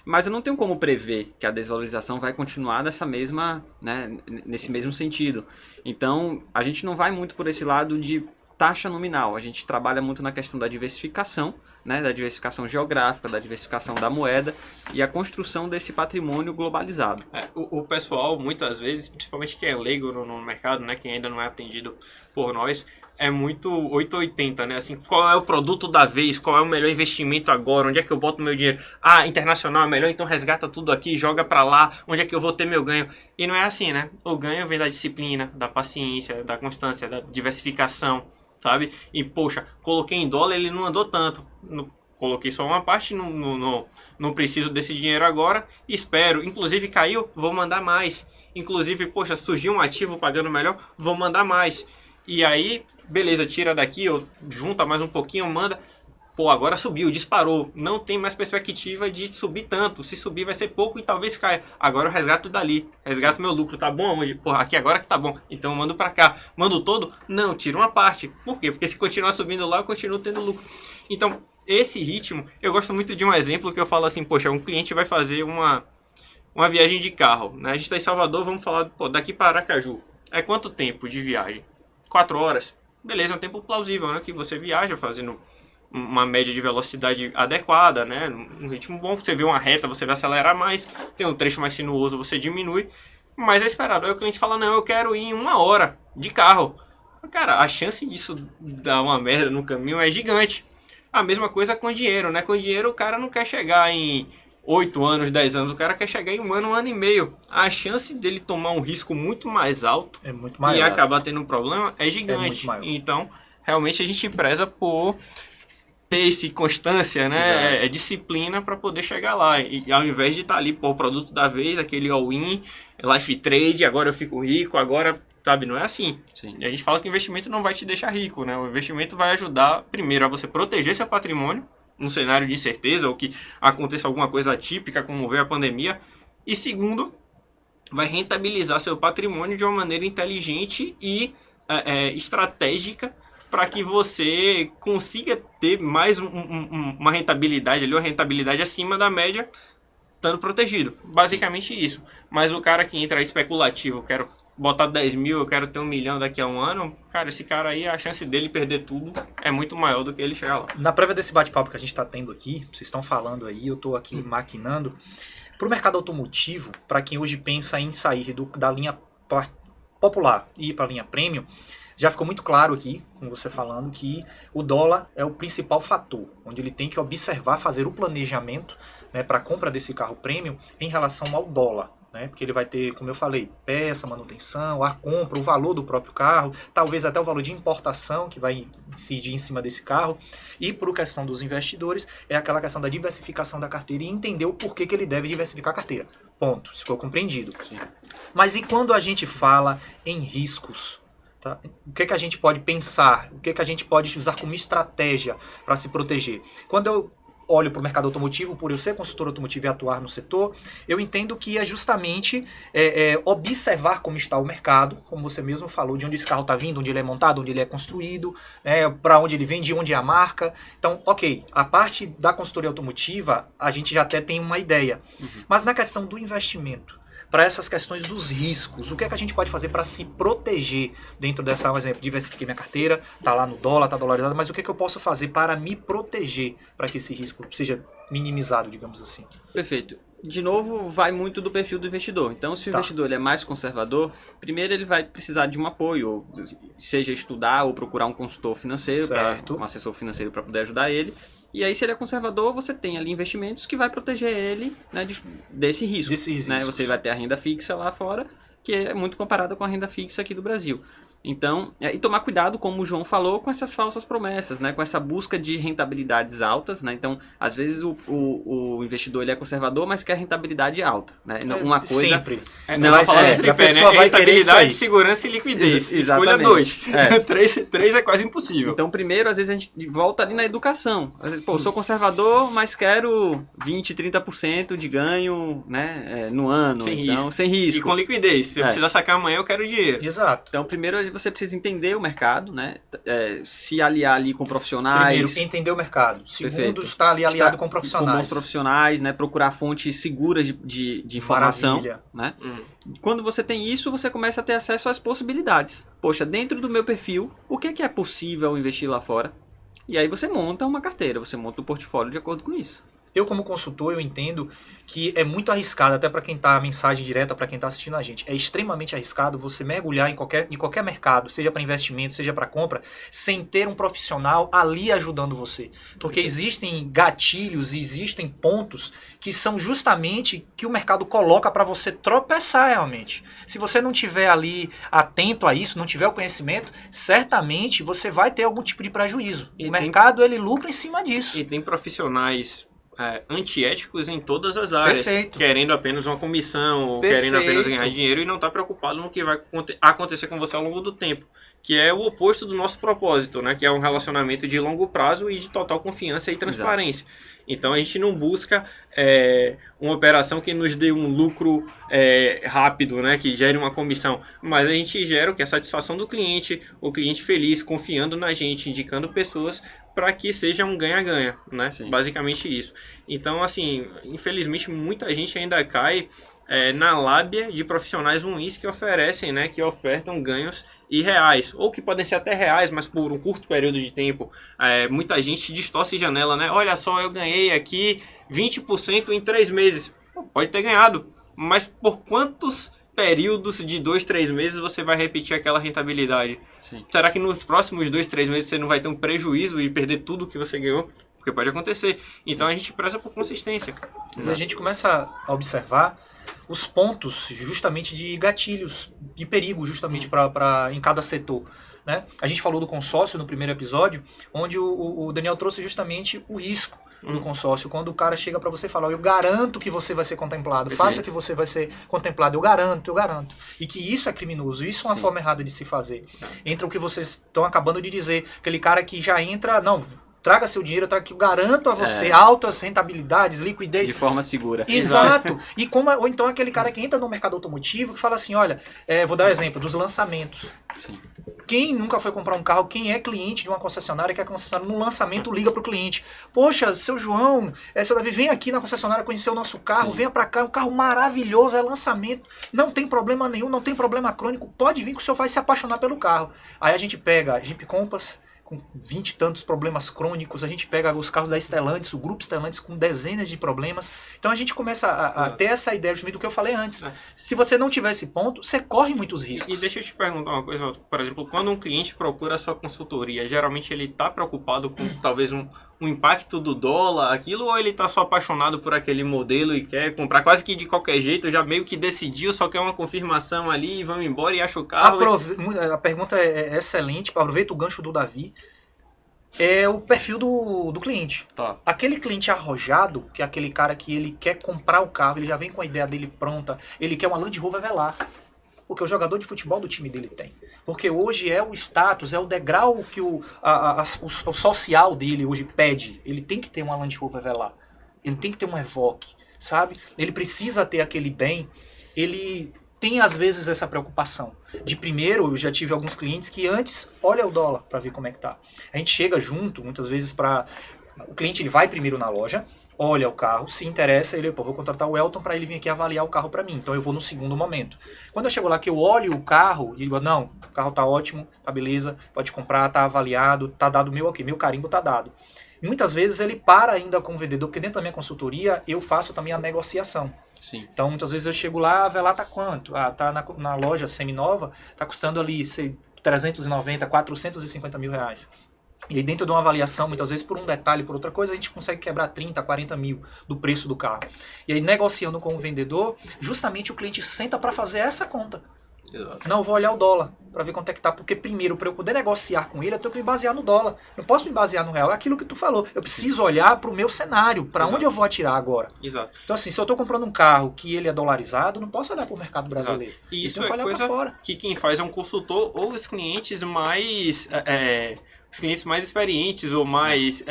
Mas eu não tenho como prever que a desvalorização vai continuar nessa mesma, né, nesse mesmo sentido. Então, a gente não vai muito por esse lado de taxa nominal. A gente trabalha muito na questão da diversificação, né, da diversificação geográfica, da diversificação da moeda e a construção desse patrimônio globalizado. O pessoal, muitas vezes, principalmente quem é leigo no mercado, né, quem ainda não é atendido por nós, é muito 880, né? Assim, qual é o produto da vez, qual é o melhor investimento agora, onde é que eu boto meu dinheiro? Ah, internacional é melhor, então resgata tudo aqui, joga pra lá, onde é que eu vou ter meu ganho? E não é assim, né? O ganho vem da disciplina, da paciência, da constância, da diversificação, sabe? E, poxa, coloquei em dólar, ele não andou tanto. Coloquei só uma parte, não preciso desse dinheiro agora, espero. Inclusive caiu, vou mandar mais. Inclusive, poxa, surgiu um ativo pagando melhor, vou mandar mais. E aí, beleza, tira daqui, ou junta mais um pouquinho, manda. Pô, agora subiu, disparou. Não tem mais perspectiva de subir tanto. Se subir vai ser pouco e talvez caia. Agora eu resgato dali. Resgato meu lucro. Tá bom onde? Porra, aqui agora que tá bom. Então eu mando pra cá. Mando todo? Não, tiro uma parte. Por quê? Porque se continuar subindo lá, eu continuo tendo lucro. Então, esse ritmo, eu gosto muito de um exemplo que eu falo assim, poxa, um cliente vai fazer uma viagem de carro. Né? A gente tá em Salvador, vamos falar, pô, daqui para Aracaju. É quanto tempo de viagem? 4 horas. Beleza, é um tempo plausível, né? Que você viaja fazendo uma média de velocidade adequada, né? Um ritmo bom, você vê uma reta, você vai acelerar mais, tem um trecho mais sinuoso, você diminui, mas é esperado. Aí o cliente fala, não, eu quero ir em 1 hora de carro. Cara, a chance disso dar uma merda no caminho é gigante. A mesma coisa com dinheiro, né? Com dinheiro o cara não quer chegar em 8 anos, 10 anos, o cara quer chegar em 1 ano e meio. A chance dele tomar um risco muito mais alto é muito maior, e acabar tendo um problema é gigante. Então, realmente a gente preza por pace, constância, né? É disciplina para poder chegar lá. E ao invés de estar ali, pô, o produto da vez, aquele all-in, life trade, agora eu fico rico, agora, sabe, não é assim. Sim. E a gente fala que o investimento não vai te deixar rico, né? O investimento vai ajudar, primeiro, a você proteger seu patrimônio, num cenário de incerteza, ou que aconteça alguma coisa atípica, como veio a pandemia. E segundo, vai rentabilizar seu patrimônio de uma maneira inteligente e estratégica, para que você consiga ter mais uma rentabilidade ali, uma rentabilidade acima da média, estando protegido. Basicamente isso. Mas o cara que entra especulativo, quero botar 10 mil, eu quero ter 1 milhão daqui a 1 ano, cara, esse cara aí, a chance dele perder tudo é muito maior do que ele chegar lá. Na prévia desse bate-papo que a gente está tendo aqui, vocês estão falando aí, eu estou aqui maquinando, para o mercado automotivo, para quem hoje pensa em sair da linha popular e ir para a linha premium, já ficou muito claro aqui, com você falando, que o dólar é o principal fator, onde ele tem que observar, fazer o planejamento, né, para a compra desse carro premium em relação ao dólar. Né, porque ele vai ter, como eu falei, peça, manutenção, a compra, o valor do próprio carro, talvez até o valor de importação que vai incidir em cima desse carro. E por questão dos investidores, é aquela questão da diversificação da carteira e entender o porquê que ele deve diversificar a carteira. Ponto, isso ficou compreendido. Sim. Mas e quando a gente fala em riscos? Tá? O que a gente pode pensar? O que a gente pode usar como estratégia para se proteger? Quando eu olho para o mercado automotivo, por eu ser consultor automotivo e atuar no setor, eu entendo que é justamente observar como está o mercado, como você mesmo falou, de onde esse carro está vindo, onde ele é montado, onde ele é construído, né, para onde ele vem, de onde é a marca. Então, ok, a parte da consultoria automotiva, a gente já até tem uma ideia. Mas na questão do investimento, para essas questões dos riscos, o que é que a gente pode fazer para se proteger dentro dessa, por exemplo, diversifiquei minha carteira, tá lá no dólar, tá dolarizado, mas o que é que eu posso fazer para me proteger, para que esse risco seja minimizado, digamos assim? Perfeito. De novo, vai muito do perfil do investidor. Então, se o investidor ele é mais conservador, primeiro ele vai precisar de um apoio, ou seja, estudar ou procurar um consultor financeiro, um assessor financeiro para poder ajudar ele. E aí, se ele é conservador, você tem ali investimentos que vai proteger ele, né, desse risco. Né? Você vai ter a renda fixa lá fora, que é muito comparada com a renda fixa aqui do Brasil. Então, e tomar cuidado, como o João falou, com essas falsas promessas, né? Com essa busca de rentabilidades altas, né? Então, às vezes o investidor ele é conservador, mas quer rentabilidade alta, né? Uma coisa... Sempre. Não é sempre, a pessoa vai querer rentabilidade, segurança e liquidez. Escolha 2. 3 é quase impossível. Então, primeiro, às vezes a gente volta ali na educação. Às vezes, eu sou conservador, mas quero 20, 30% de ganho, né? No ano. Sem risco. E com liquidez. Se eu precisar sacar amanhã, eu quero dinheiro. Exato. Então, primeiro você precisa entender o mercado, né? Se aliar ali com profissionais. Primeiro, entender o mercado. Segundo, Perfeito. estar ali aliado com profissionais. Com bons profissionais, né? Procurar fontes seguras de informação. Maravilha. Né? Quando você tem isso, você começa a ter acesso às possibilidades. Poxa, dentro do meu perfil, o que é possível investir lá fora? E aí você monta uma carteira, você monta um portfólio de acordo com isso. Eu, como consultor, eu entendo que é muito arriscado, até para quem está, mensagem direta para quem está assistindo a gente, é extremamente arriscado você mergulhar em qualquer mercado, seja para investimento, seja para compra, sem ter um profissional ali ajudando você. Porque existem gatilhos, existem pontos que são justamente que o mercado coloca para você tropeçar realmente. Se você não tiver ali atento a isso, não tiver o conhecimento, certamente você vai ter algum tipo de prejuízo. O mercado, ele lucra em cima disso. E tem profissionais antiéticos em todas as áreas, Perfeito. querendo apenas uma comissão, ou Perfeito. querendo apenas ganhar dinheiro e não está preocupado no que vai acontecer com você ao longo do tempo, que é o oposto do nosso propósito, né? Que é um relacionamento de longo prazo e de total confiança e transparência. Exato. Então a gente não busca uma operação que nos dê um lucro rápido, né? Que gere uma comissão, mas a gente gera o que é a satisfação do cliente, o cliente feliz, confiando na gente, indicando pessoas para que seja um ganha-ganha, né? Sim. Basicamente isso. Então, assim, infelizmente muita gente ainda cai na lábia de profissionais ruins que oferecem, né? Que ofertam ganhos irreais, ou que podem ser até reais, mas por um curto período de tempo. Muita gente distorce janela, né? Olha só, eu ganhei aqui 20% em 3 meses. Pode ter ganhado, mas por quantos períodos de 2, 3 meses você vai repetir aquela rentabilidade? Sim. Será que nos próximos 2, 3 meses você não vai ter um prejuízo e perder tudo que você ganhou? Porque pode acontecer. Então a gente preza por consistência. A gente começa a observar os pontos justamente de gatilhos, de perigo justamente em cada setor. Né? A gente falou do consórcio no primeiro episódio, onde o Daniel trouxe justamente o risco do consórcio. Quando o cara chega para você e fala, eu garanto que você vai ser contemplado, faça que você vai ser contemplado, eu garanto. E que isso é criminoso, isso é uma forma errada de se fazer. Entra o que vocês estão acabando de dizer, aquele cara que já entra, não, traga seu dinheiro, que eu garanto a você altas rentabilidades, liquidez. De forma segura. Exato. Ou então aquele cara que entra no mercado automotivo que fala assim, olha, vou dar um exemplo dos lançamentos. Sim. Quem nunca foi comprar um carro, quem é cliente de uma concessionária, que a concessionária no lançamento liga para o cliente. Poxa, seu João, seu Davi, vem aqui na concessionária conhecer o nosso carro, venha para cá, um carro maravilhoso, é lançamento, não tem problema nenhum, não tem problema crônico, pode vir que o senhor vai se apaixonar pelo carro. Aí a gente pega a Jeep Compass, com 20 e tantos problemas crônicos, a gente pega os carros da Stellantis, o grupo Stellantis com dezenas de problemas. Então a gente começa a ter essa ideia justamente do que eu falei antes. Se você não tiver esse ponto, você corre muitos riscos. E deixa eu te perguntar uma coisa, por exemplo, quando um cliente procura a sua consultoria, geralmente ele está preocupado com talvez um impacto do dólar, aquilo, ou ele está só apaixonado por aquele modelo e quer comprar quase que de qualquer jeito, já meio que decidiu, só quer uma confirmação ali, vamos embora e acha o carro. A pergunta é excelente, aproveita o gancho do Davi. É o perfil do cliente. Tá. Aquele cliente arrojado, que é aquele cara que ele quer comprar o carro, ele já vem com a ideia dele pronta, ele quer uma Land Rover Velar. Porque o jogador de futebol do time dele tem. Porque hoje é o status, é o degrau que o social dele hoje pede. Ele tem que ter uma Land Rover Velar. Ele tem que ter um Evoque, sabe? Ele precisa ter aquele bem. Ele tem às vezes essa preocupação. De primeiro, eu já tive alguns clientes que antes olha o dólar para ver como é que tá. A gente chega junto, muitas vezes o cliente ele vai primeiro na loja, olha o carro, se interessa, ele, vou contratar o Elton para ele vir aqui avaliar o carro para mim. Então eu vou no segundo momento. Quando eu chego lá que eu olho o carro e digo, não, o carro tá ótimo, tá beleza, pode comprar, tá avaliado, tá dado meu aqui, meu carimbo tá dado. E muitas vezes ele para ainda com o vendedor, porque dentro da minha consultoria eu faço também a negociação. Sim. Então muitas vezes eu chego lá, a Velar tá quanto? Tá na loja seminova, tá custando ali 390, 450 mil reais. E aí dentro de uma avaliação, muitas vezes por um detalhe, por outra coisa, a gente consegue quebrar 30, 40 mil do preço do carro. E aí negociando com o vendedor, justamente o cliente senta para fazer essa conta. Exato. Não, eu vou olhar o dólar para ver quanto é que tá, porque primeiro, para eu poder negociar com ele, eu tenho que me basear no dólar. Não posso me basear no real, é aquilo que tu falou. Eu preciso olhar para o meu cenário, para onde eu vou atirar agora. Exato. Então assim, se eu estou comprando um carro que ele é dolarizado, não posso olhar para o mercado brasileiro. Exato. E isso eu tenho que olhar para fora. Que quem faz é um consultor ou os clientes mais experientes ou mais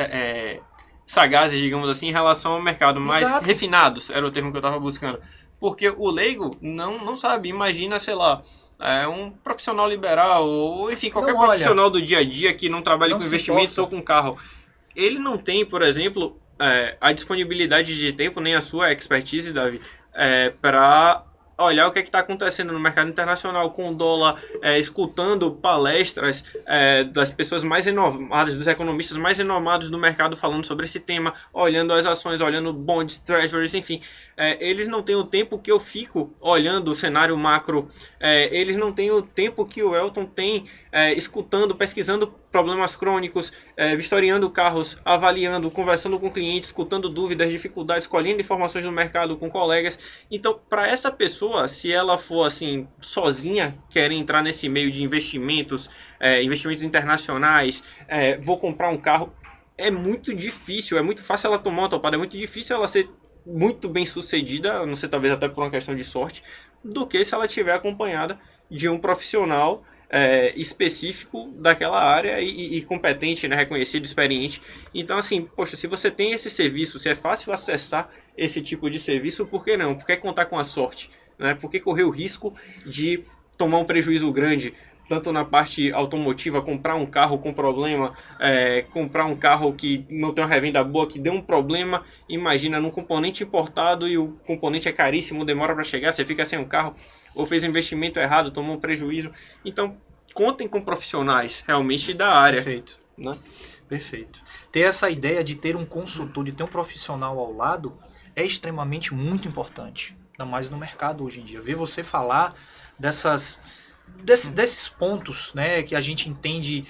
sagazes, digamos assim, em relação ao mercado, mais refinados, era o termo que eu estava buscando. Porque o leigo não sabe, imagina, sei lá, um profissional liberal, ou enfim, qualquer Não, olha, profissional do dia a dia que não trabalha não com se investimentos importa. ou com carro, ele não tem, por exemplo, a disponibilidade de tempo, nem a sua expertise, Davi, para olhar o que está acontecendo no mercado internacional com o dólar, escutando palestras das pessoas mais renomadas, dos economistas mais renomados do mercado falando sobre esse tema, olhando as ações, olhando bonds, treasuries, enfim. Eles não têm o tempo que eu fico olhando o cenário macro, eles não têm o tempo que o Elton tem escutando, pesquisando problemas crônicos, vistoriando carros, avaliando, conversando com clientes, escutando dúvidas, dificuldades, colhendo informações do mercado com colegas. Então, para essa pessoa, se ela for assim, sozinha, quer entrar nesse meio de investimentos, investimentos internacionais, vou comprar um carro, é muito difícil, é muito fácil ela tomar uma topada, é muito difícil ela ser muito bem sucedida, não sei, talvez até por uma questão de sorte, do que se ela estiver acompanhada de um profissional específico daquela área e competente, né, reconhecido, experiente. Então, assim, poxa, se você tem esse serviço, se é fácil acessar esse tipo de serviço, por que não? Por que contar com a sorte? Né? Por que correr o risco de tomar um prejuízo grande? Tanto na parte automotiva, comprar um carro com problema, comprar um carro que não tem uma revenda boa, que deu um problema, imagina, num componente importado e o componente é caríssimo, demora para chegar, você fica sem um carro, ou fez um investimento errado, tomou um prejuízo. Então, contem com profissionais realmente da área. Perfeito. Né? Perfeito. Ter essa ideia de ter um consultor, de ter um profissional ao lado, é extremamente muito importante. Ainda mais no mercado hoje em dia. Ver você falar desses pontos, né, que a gente entende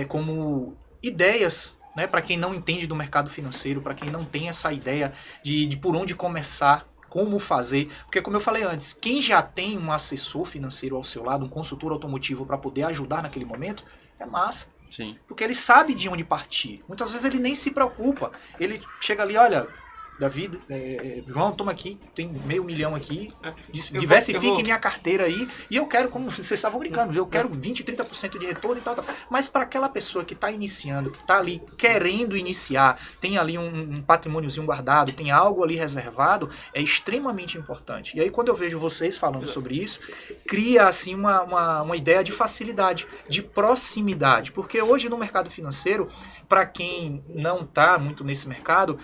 como ideias, né, para quem não entende do mercado financeiro, para quem não tem essa ideia de por onde começar, como fazer. Porque, como eu falei antes, quem já tem um assessor financeiro ao seu lado, um consultor automotivo para poder ajudar naquele momento, é massa. Sim. Porque ele sabe de onde partir. Muitas vezes ele nem se preocupa. Ele chega ali, olha, Davi, João, toma aqui, tem $500 mil aqui, diversifique minha carteira aí, e eu quero, como vocês estavam brincando, eu quero 20%, 30% de retorno e tal. Mas para aquela pessoa que está iniciando, que está ali querendo iniciar, tem ali um patrimôniozinho guardado, tem algo ali reservado, é extremamente importante. E aí quando eu vejo vocês falando sobre isso, cria assim uma ideia de facilidade, de proximidade, porque hoje no mercado financeiro, para quem não está muito nesse mercado,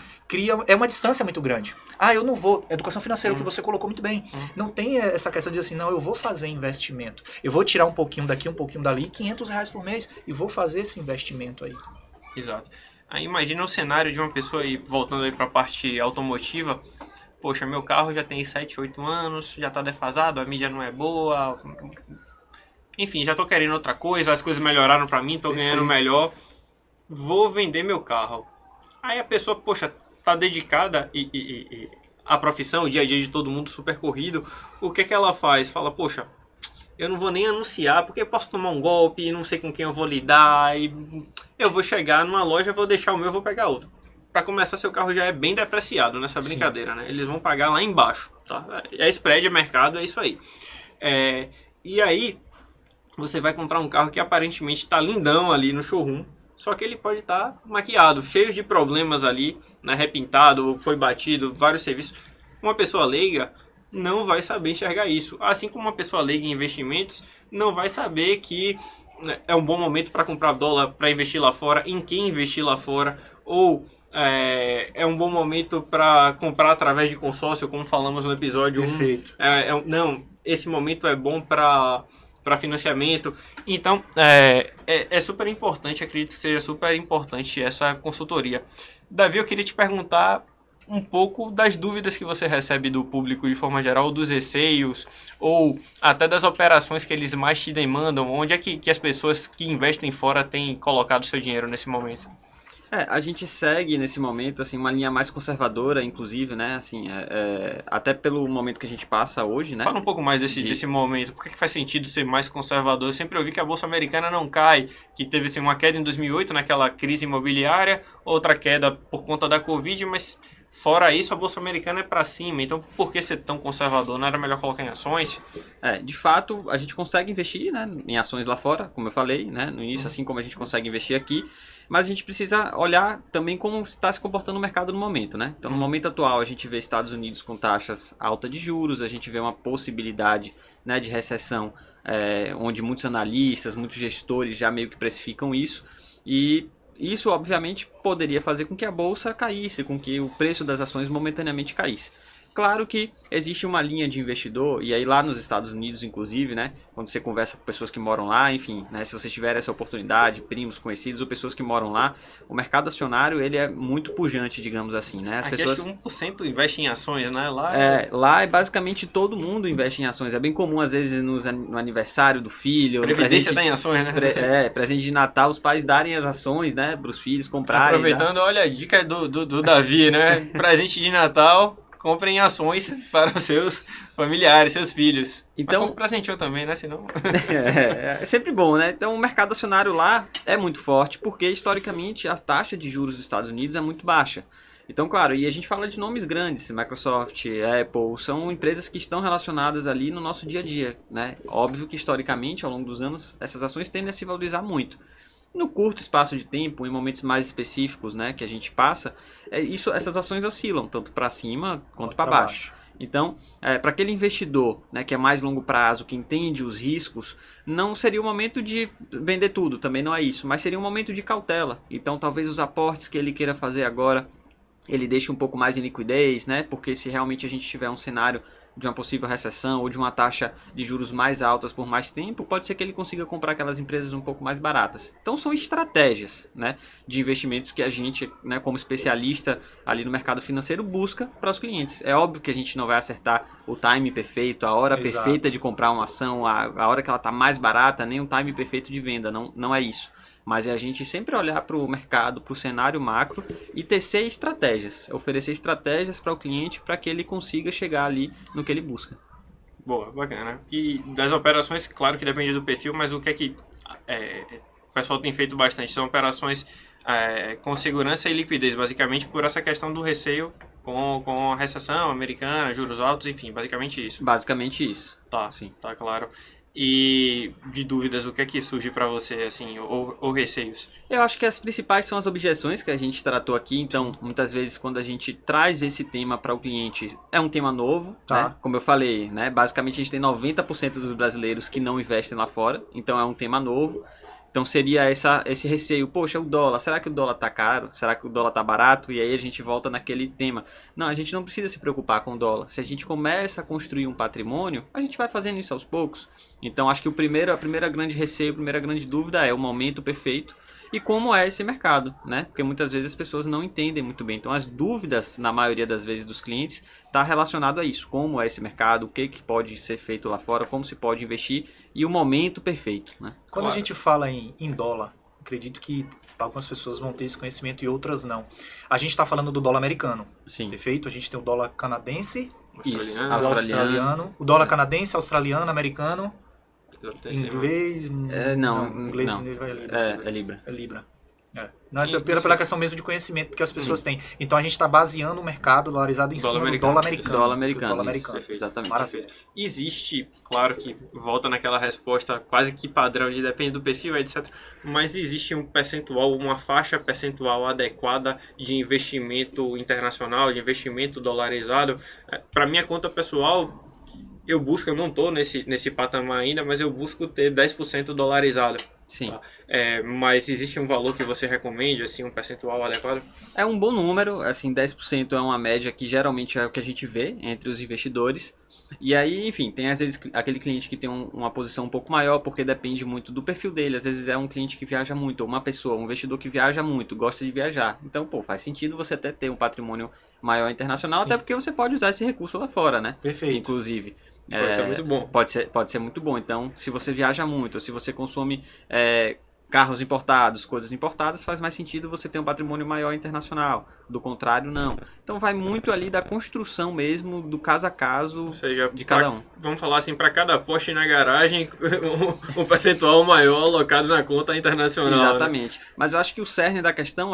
é uma distância muito grande. Eu não vou. Educação financeira, que você colocou muito bem. Não tem essa questão de dizer assim, não, eu vou fazer investimento. Eu vou tirar um pouquinho daqui, um pouquinho dali, R$500 por mês, e vou fazer esse investimento aí. Exato. Aí imagina o cenário de uma pessoa aí, voltando aí para a parte automotiva. Poxa, meu carro já tem 7, 8 anos, já está defasado, a mídia não é boa. Enfim, já estou querendo outra coisa, as coisas melhoraram para mim, estou ganhando melhor. Vou vender meu carro. Aí a pessoa, poxa, tá dedicada e a profissão, o dia a dia de todo mundo super corrido. O que ela faz? Fala, poxa, eu não vou nem anunciar porque eu posso tomar um golpe, não sei com quem eu vou lidar, e eu vou chegar numa loja, vou deixar o meu, vou pegar outro. Para começar, seu carro já é bem depreciado nessa brincadeira, né? Eles vão pagar lá embaixo, tá? Spread, é mercado, é isso aí. E aí, você vai comprar um carro que aparentemente tá lindão ali no showroom, só que ele pode estar maquiado, cheio de problemas ali, né, repintado, foi batido, vários serviços. Uma pessoa leiga não vai saber enxergar isso. Assim como uma pessoa leiga em investimentos não vai saber que é um bom momento para comprar dólar, para investir lá fora, em quem investir lá fora, ou é um bom momento para comprar através de consórcio, como falamos no episódio 1. Perfeito. Não, esse momento é bom para financiamento. Então, é super importante, acredito que seja super importante essa consultoria. Davi, eu queria te perguntar um pouco das dúvidas que você recebe do público de forma geral, dos receios, ou até das operações que eles mais te demandam. Onde é que as pessoas que investem fora têm colocado seu dinheiro nesse momento? A gente segue nesse momento assim uma linha mais conservadora, inclusive, né? Assim, até pelo momento que a gente passa hoje, né? Fala um pouco mais desse momento. Por que faz sentido ser mais conservador? Eu sempre ouvi que a Bolsa Americana não cai, que teve assim, uma queda em 2008, naquela crise imobiliária, outra queda por conta da Covid, mas fora isso, a Bolsa Americana é para cima. Então, por que ser tão conservador? Não era melhor colocar em ações? De fato, a gente consegue investir, né, em ações lá fora, como eu falei, né? No início, assim como a gente consegue investir aqui. Mas a gente precisa olhar também como está se comportando o mercado no momento, né? Então, no momento atual, a gente vê Estados Unidos com taxas altas de juros, a gente vê uma possibilidade, né, de recessão, onde muitos analistas, muitos gestores já meio que precificam isso, e isso obviamente poderia fazer com que a bolsa caísse, com que o preço das ações momentaneamente caísse. Claro que existe uma linha de investidor, e aí lá nos Estados Unidos, inclusive, né, quando você conversa com pessoas que moram lá, enfim, né, se você tiver essa oportunidade, primos, conhecidos ou pessoas que moram lá, o mercado acionário, ele é muito pujante, digamos assim, né? Aqui pessoas... acho que 1% investe em ações, né? Lá é basicamente todo mundo investe em ações. É bem comum, às vezes, no aniversário do filho... Previdência tem ações, né? Presente de Natal, os pais darem as ações, né, para os filhos comprarem. Aproveitando, né? Olha a dica do Davi, né? Presente de Natal... Comprem ações para os seus familiares, seus filhos. Então, mas presenteou também, né? Senão... é sempre bom, né? Então, o mercado acionário lá é muito forte, porque, historicamente, a taxa de juros dos Estados Unidos é muito baixa. Então, claro, e a gente fala de nomes grandes, Microsoft, Apple, são empresas que estão relacionadas ali no nosso dia a dia, né? Óbvio que, historicamente, ao longo dos anos, essas ações tendem a se valorizar muito. No curto espaço de tempo, em momentos mais específicos, né, que a gente passa, essas ações oscilam, tanto para cima quanto para baixo. Então, para aquele investidor, né, que é mais longo prazo, que entende os riscos, não seria o momento de vender tudo, também não é isso, mas seria um momento de cautela. Então, talvez os aportes que ele queira fazer agora, ele deixe um pouco mais em liquidez, né, porque se realmente a gente tiver um cenário de uma possível recessão ou de uma taxa de juros mais altas por mais tempo, pode ser que ele consiga comprar aquelas empresas um pouco mais baratas. Então são estratégias, né, de investimentos que a gente, né, como especialista ali no mercado financeiro, busca para os clientes. É óbvio que a gente não vai acertar o time perfeito, a hora perfeita de comprar uma ação, a hora que ela está mais barata, nem o time perfeito de venda, não é isso. Mas é a gente sempre olhar para o mercado, para o cenário macro e tecer estratégias, oferecer estratégias para o cliente para que ele consiga chegar ali no que ele busca. Boa, bacana. E das operações, claro que depende do perfil, mas o que é que o pessoal tem feito bastante? São operações com segurança e liquidez, basicamente por essa questão do receio com a recessão americana, juros altos, enfim, basicamente isso. Basicamente isso. Tá, sim, tá claro. E de dúvidas, o que é que surge para você, assim, ou receios? Eu acho que as principais são as objeções que a gente tratou aqui. Então, muitas vezes, quando a gente traz esse tema para o cliente, é um tema novo, né? Como eu falei, né? Basicamente, a gente tem 90% dos brasileiros que não investem lá fora. Então, é um tema novo. Então, seria esse receio. Poxa, o dólar, será que o dólar tá caro? Será que o dólar tá barato? E aí a gente volta naquele tema. Não, a gente não precisa se preocupar com o dólar. Se a gente começa a construir um patrimônio, a gente vai fazendo isso aos poucos. Então, acho que a primeira grande receio, a primeira grande dúvida é o momento perfeito e como é esse mercado, né? Porque muitas vezes as pessoas não entendem muito bem. Então, as dúvidas, na maioria das vezes dos clientes, está relacionado a isso. Como é esse mercado, o que pode ser feito lá fora, como se pode investir e o momento perfeito, né? Quando a gente fala em dólar, acredito que algumas pessoas vão ter esse conhecimento e outras não. A gente está falando do dólar americano. Sim. Perfeito? A gente tem o dólar canadense, australiano. O dólar canadense, australiano, americano... Inglês? Inglês é Libra. É Libra. Não, pela questão mesmo de conhecimento que as pessoas têm. Então a gente está baseando o mercado dolarizado em cima do dólar americano. Dólar americano. Perfeito. Exatamente. Maravilha. Existe, claro que volta naquela resposta quase que padrão de depende do perfil, etc. Mas existe um percentual, uma faixa percentual adequada de investimento internacional, de investimento dolarizado. Para minha conta pessoal, eu não estou nesse patamar ainda, mas eu busco ter 10% dolarizado. Sim. Tá? Mas existe um valor que você recomende, assim, um percentual adequado? É um bom número, assim, 10% é uma média que geralmente é o que a gente vê entre os investidores. E aí, enfim, tem às vezes aquele cliente que tem uma posição um pouco maior, porque depende muito do perfil dele. Às vezes é um cliente que viaja muito, ou uma pessoa, um investidor que viaja muito, gosta de viajar. Então, faz sentido você até ter um patrimônio maior internacional, até porque você pode usar esse recurso lá fora, né? Perfeito. Inclusive. Pode ser muito bom. Pode ser muito bom. Então, se você viaja muito, ou se você consome carros importados, coisas importadas, faz mais sentido você ter um patrimônio maior internacional. Do contrário, não. Então, vai muito ali da construção mesmo, do caso a caso, ou seja, de cada um. Vamos falar assim, para cada Porsche na garagem, um percentual maior alocado na conta internacional. Exatamente. Né? Mas eu acho que o cerne da questão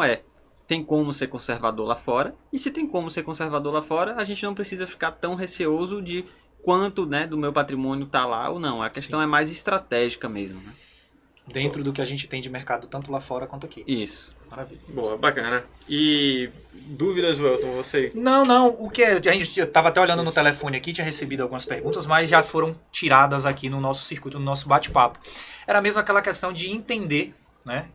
tem como ser conservador lá fora, e se tem como ser conservador lá fora, a gente não precisa ficar tão receoso de quanto, né, do meu patrimônio está lá ou não. A questão é mais estratégica mesmo, né? Dentro do que a gente tem de mercado, tanto lá fora quanto aqui. Isso. Maravilha. Boa, bacana. E dúvidas, Welton, você? Não, o que a gente estava até olhando no telefone aqui, tinha recebido algumas perguntas, mas já foram tiradas aqui no nosso circuito, no nosso bate-papo. Era mesmo aquela questão de entender, né,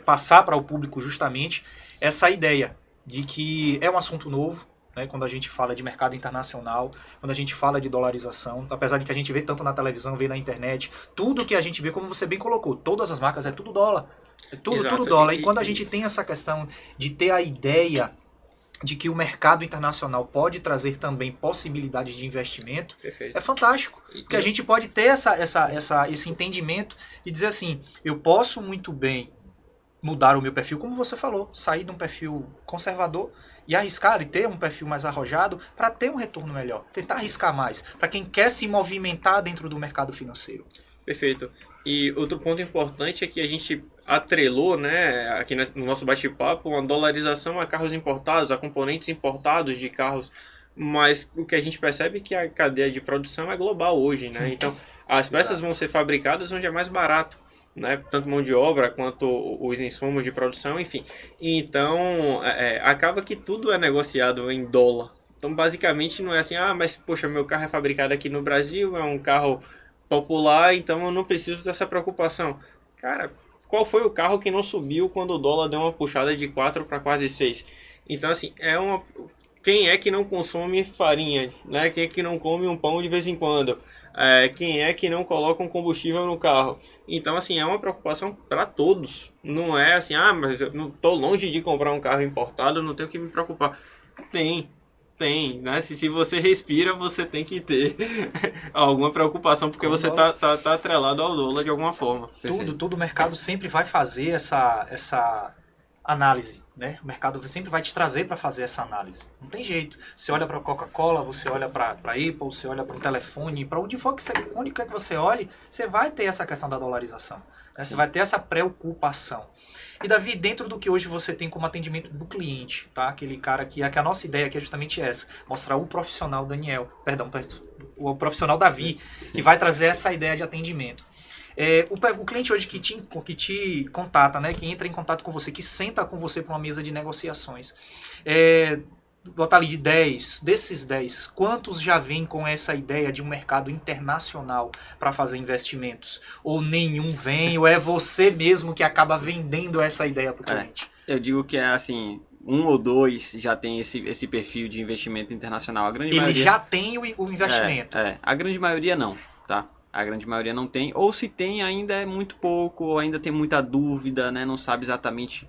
passar para o público justamente essa ideia de que é um assunto novo, né, quando a gente fala de mercado internacional, quando a gente fala de dolarização, apesar de que a gente vê tanto na televisão, vê na internet, tudo que a gente vê, como você bem colocou, todas as marcas é tudo dólar. É tudo dólar. E quando a gente tem essa questão de ter a ideia de que o mercado internacional pode trazer também possibilidades de investimento, Perfeito. É fantástico. Porque a gente pode ter esse entendimento de dizer assim, eu posso muito bem mudar o meu perfil, como você falou, sair de um perfil conservador e arriscar e ter um perfil mais arrojado para ter um retorno melhor, tentar arriscar mais, para quem quer se movimentar dentro do mercado financeiro. Perfeito. E outro ponto importante é que a gente atrelou, né, aqui no nosso bate-papo, uma dolarização a carros importados, a componentes importados de carros, mas o que a gente percebe é que a cadeia de produção é global hoje, né? Então, as peças vão ser fabricadas onde é mais barato, né? Tanto mão de obra quanto os insumos de produção, enfim. Então, acaba que tudo é negociado em dólar. Então, basicamente, não é assim, mas, poxa, meu carro é fabricado aqui no Brasil, é um carro popular, então eu não preciso dessa preocupação. Cara, qual foi o carro que não subiu quando o dólar deu uma puxada de 4 para quase 6? Então, assim, quem é que não consome farinha, né? Quem é que não come um pão de vez em quando? Quem é que não coloca um combustível no carro? Então, assim, é uma preocupação para todos. Não é assim, mas eu não estou longe de comprar um carro importado, não tenho que me preocupar. Tem, né? Se você respira, você tem que ter alguma preocupação, porque você tá atrelado ao dólar de alguma forma. Todo o mercado sempre vai fazer essa análise, né? O mercado sempre vai te trazer para fazer essa análise. Não tem jeito. Você olha para a Coca-Cola, você olha para Apple, você olha para um telefone, para onde quer que você olhe, você vai ter essa questão da dolarização. Né? Você vai ter essa preocupação. E, Davi, dentro do que hoje você tem como atendimento do cliente, tá? Aquele cara que a nossa ideia aqui é justamente essa, mostrar o profissional o profissional Davi, que vai trazer essa ideia de atendimento. O cliente hoje que te contata, né, que entra em contato com você, que senta com você para uma mesa de negociações, botar ali de 10, desses 10, quantos já vêm com essa ideia de um mercado internacional para fazer investimentos? Ou nenhum vem, ou é você mesmo que acaba vendendo essa ideia para o cliente? Eu digo que é assim, 1 ou 2 já tem esse perfil de investimento internacional. A grande maioria já tem o investimento. A grande maioria não, tá? A grande maioria não tem, ou se tem ainda é muito pouco, ou ainda tem muita dúvida, né? Não sabe exatamente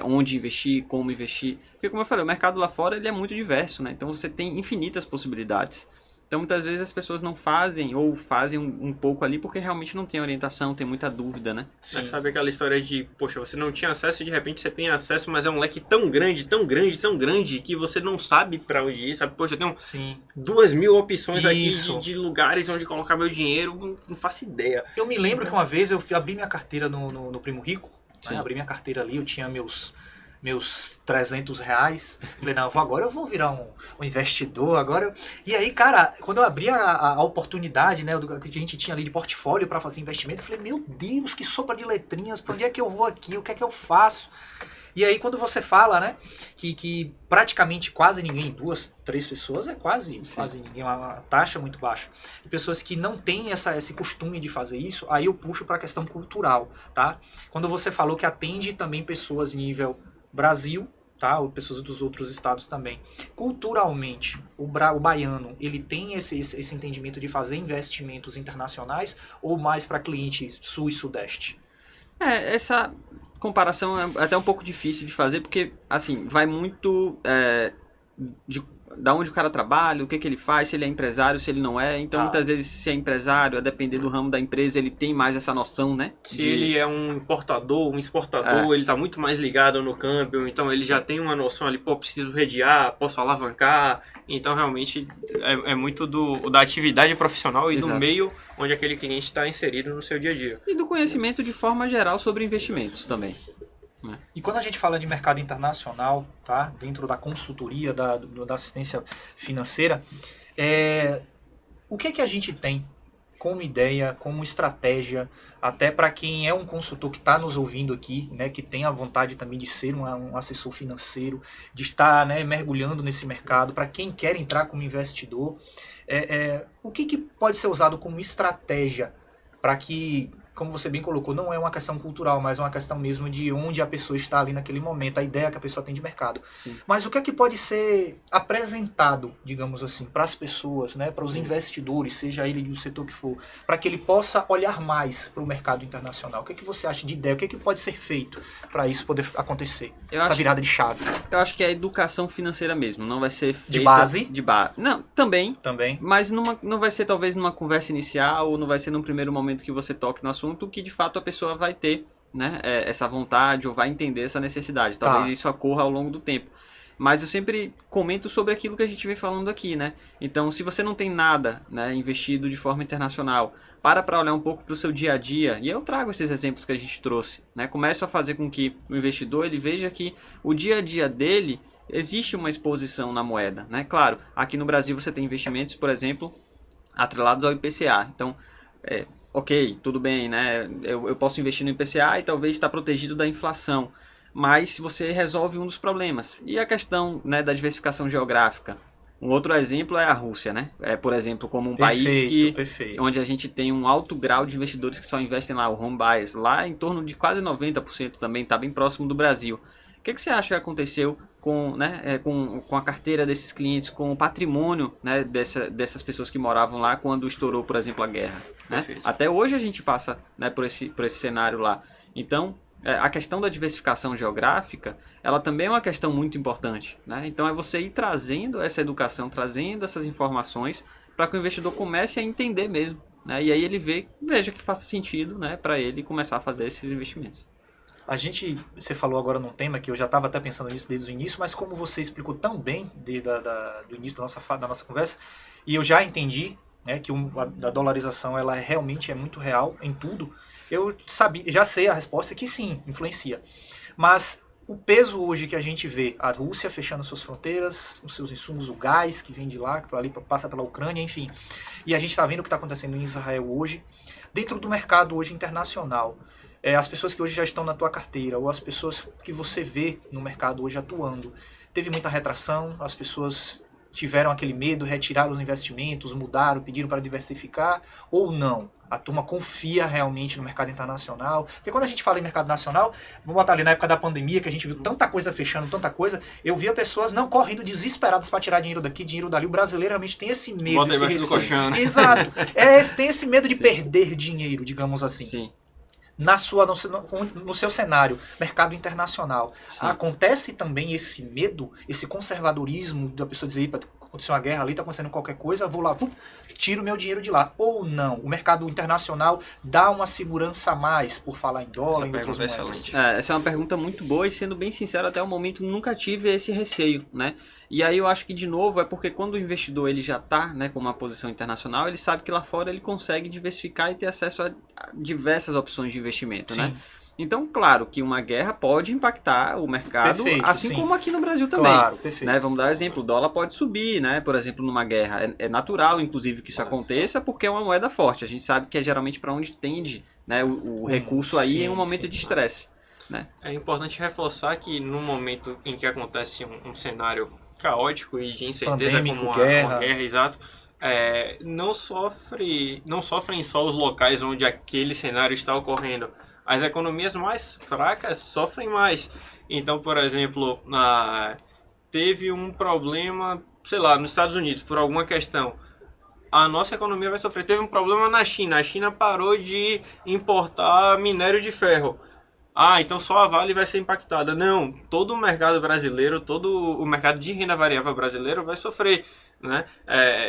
onde investir, como investir. Porque como eu falei, o mercado lá fora ele é muito diverso, né? Então você tem infinitas possibilidades. Então muitas vezes as pessoas não fazem, ou fazem um pouco ali porque realmente não tem orientação, tem muita dúvida, né? Sim. Sabe aquela história de, poxa, você não tinha acesso e de repente você tem acesso, mas é um leque tão grande, tão grande, tão grande, que você não sabe pra onde ir, sabe? Poxa, eu tenho 2.000 opções aqui de lugares onde colocar meu dinheiro, não faço ideia. Eu me lembro que uma vez eu abri minha carteira no Primo Rico, né? Abri minha carteira ali, eu tinha meus R$300. Falei, não, agora eu vou virar um investidor. E aí, cara, quando eu abri a oportunidade, né, que a gente tinha ali de portfólio para fazer investimento, eu falei, meu Deus, que sopa de letrinhas, para onde é que eu vou aqui, o que é que eu faço? E aí, quando você fala, né, que praticamente quase ninguém, 2, 3 pessoas, é quase ninguém, uma taxa muito baixa. De pessoas que não têm esse costume de fazer isso, aí eu puxo para a questão cultural, tá? Quando você falou que atende também pessoas nível Brasil, tá? Ou pessoas dos outros estados também. Culturalmente, o baiano, ele tem esse entendimento de fazer investimentos internacionais ou mais para cliente sul e sudeste? Essa comparação é até um pouco difícil de fazer, porque, assim, vai muito da onde o cara trabalha, o que ele faz, se ele é empresário, se ele não é. Então, muitas vezes, se é empresário, a depender do ramo da empresa, ele tem mais essa noção, né? Se ele é um importador, um exportador, ele está muito mais ligado no câmbio, então ele já tem uma noção ali, preciso redear, posso alavancar. Então, realmente, é muito da atividade profissional e do meio onde aquele cliente está inserido no seu dia a dia. E do conhecimento de forma geral sobre investimentos também. E quando a gente fala de mercado internacional, tá? Dentro da consultoria, da assistência financeira, o que é que a gente tem como ideia, como estratégia, até para quem é um consultor que está nos ouvindo aqui, né, que tem a vontade também de ser um assessor financeiro, de estar, né, mergulhando nesse mercado, para quem quer entrar como investidor, o que pode ser usado como estratégia para que, como você bem colocou, não é uma questão cultural, mas uma questão mesmo de onde a pessoa está ali naquele momento, a ideia que a pessoa tem de mercado. Sim. Mas o que é que pode ser apresentado, digamos assim, para as pessoas, né, para os investidores, seja ele do setor que for, para que ele possa olhar mais para o mercado internacional? O que é que você acha de ideia? O que é que pode ser feito para isso poder acontecer? Essa virada de chave. Eu acho que é a educação financeira mesmo, não vai ser feita... De base? De base. Não, também. Mas não vai ser talvez numa conversa inicial, ou não vai ser num primeiro momento que você toque no assunto, que de fato a pessoa vai ter, né, essa vontade ou vai entender essa necessidade. Talvez isso ocorra ao longo do tempo. Mas eu sempre comento sobre aquilo que a gente vem falando aqui, né? Então, se você não tem nada, né, investido de forma internacional, para olhar um pouco para o seu dia a dia, e eu trago esses exemplos que a gente trouxe, né? Começa a fazer com que o investidor ele veja que o dia a dia dele existe uma exposição na moeda, né? Claro, aqui no Brasil você tem investimentos, por exemplo, atrelados ao IPCA. Então, ok, tudo bem, né? Eu posso investir no IPCA e talvez estar protegido da inflação. Mas você resolve um dos problemas. E a questão, né, da diversificação geográfica? Um outro exemplo é a Rússia, né? Por exemplo, como um país onde a gente tem um alto grau de investidores que só investem lá, o home bias, lá em torno de quase 90% também, está bem próximo do Brasil. O que você acha que aconteceu com a carteira desses clientes, com o patrimônio, né, dessas pessoas que moravam lá quando estourou, por exemplo, a guerra? Né? Até hoje a gente passa, né, por esse cenário lá. Então, a questão da diversificação geográfica, ela também é uma questão muito importante, né? Então é você ir trazendo essa educação, trazendo essas informações para que o investidor comece a entender mesmo, né? E aí ele veja que faça sentido, né, para ele começar a fazer esses investimentos. Você falou agora num tema que eu já estava até pensando nisso desde o início, mas como você explicou tão bem desde do início da nossa conversa, e eu já entendi, né, que a dolarização ela realmente é muito real em tudo, eu já sei a resposta que sim, influencia. Mas o peso hoje que a gente vê, a Rússia fechando suas fronteiras, os seus insumos, o gás que vem de lá, que por ali passa pela Ucrânia, enfim, e a gente está vendo o que está acontecendo em Israel hoje, dentro do mercado hoje internacional, as pessoas que hoje já estão na tua carteira, ou as pessoas que você vê no mercado hoje atuando, teve muita retração, as pessoas tiveram aquele medo, retiraram os investimentos, mudaram, pediram para diversificar, ou não? A turma confia realmente no mercado internacional? Porque quando a gente fala em mercado nacional, vamos botar ali na época da pandemia, que a gente viu tanta coisa fechando, tanta coisa, eu via pessoas não correndo desesperadas para tirar dinheiro daqui, dinheiro dali. O brasileiro realmente tem esse medo. Bota embaixo do colchão, né? Exato. Tem esse medo de perder dinheiro, digamos assim. Sim. No seu cenário, mercado internacional, sim, acontece também esse medo, esse conservadorismo da pessoa dizer, aconteceu uma guerra ali, está acontecendo qualquer coisa, vou lá, tiro meu dinheiro de lá. Ou não, o mercado internacional dá uma segurança a mais, por falar em dólar, em outras moedas. Essa é uma pergunta muito boa e, sendo bem sincero, até o momento nunca tive esse receio, né? E aí eu acho que, de novo, é porque quando o investidor ele já está, né, com uma posição internacional, ele sabe que lá fora ele consegue diversificar e ter acesso a diversas opções de investimento, sim, né? Então, claro que uma guerra pode impactar o mercado, perfeito, assim sim, como aqui no Brasil também. Claro, perfeito. Né? Vamos dar um exemplo, o dólar pode subir, né? Por exemplo, numa guerra. É natural, inclusive, que isso aconteça, porque é uma moeda forte. A gente sabe que é geralmente para onde tende, né, o recurso aí, sim, em um momento, sim, de estresse. Né? É importante reforçar que no momento em que acontece um cenário caótico e de incerteza, pandêmico, como uma guerra, exato, não sofrem só os locais onde aquele cenário está ocorrendo. As economias mais fracas sofrem mais. Então, por exemplo, teve um problema, sei lá, nos Estados Unidos, por alguma questão. A nossa economia vai sofrer. Teve um problema na China. A China parou de importar minério de ferro. Então só a Vale vai ser impactada. Não, todo o mercado brasileiro, todo o mercado de renda variável brasileiro vai sofrer, né?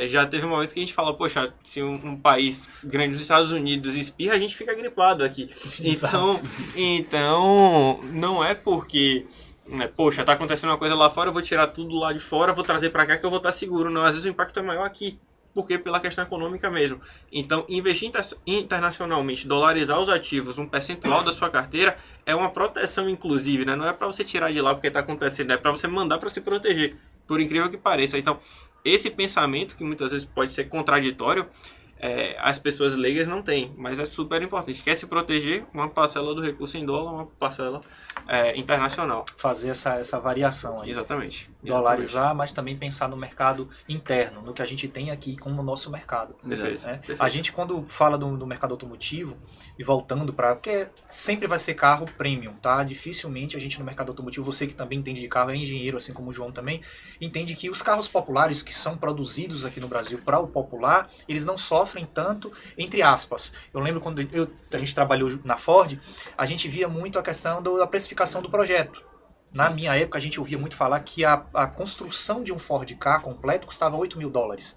Já teve um momento que a gente fala, poxa, se um país grande dos Estados Unidos espirra, a gente fica gripado aqui. Então não é porque, poxa, tá acontecendo uma coisa lá fora, eu vou tirar tudo lá de fora, vou trazer para cá que eu vou estar seguro. Não, às vezes o impacto é maior aqui. Porque pela questão econômica mesmo. Então, investir internacionalmente, dolarizar os ativos, um percentual da sua carteira, é uma proteção, inclusive, né? Não é para você tirar de lá porque está acontecendo, é para você mandar para se proteger, por incrível que pareça. Então, esse pensamento, que muitas vezes pode ser contraditório, as pessoas leigas não têm, mas é super importante. Quer se proteger, uma parcela do recurso em dólar, uma parcela internacional. Fazer essa variação aí. Exatamente. Dolarizar, mas também pensar no mercado interno, no que a gente tem aqui como nosso mercado. Perfeito. Né? Perfeito. A gente, quando fala do mercado automotivo, e voltando para... Porque sempre vai ser carro premium, tá? Dificilmente a gente no mercado automotivo, você que também entende de carro, é engenheiro, assim como o João também, entende que os carros populares que são produzidos aqui no Brasil para o popular, eles não sofrem tanto, entre aspas. Eu lembro quando a gente trabalhou na Ford, a gente via muito a questão da precificação do projeto. Na minha época, a gente ouvia muito falar que a construção de um Ford Ka completo custava $8.000.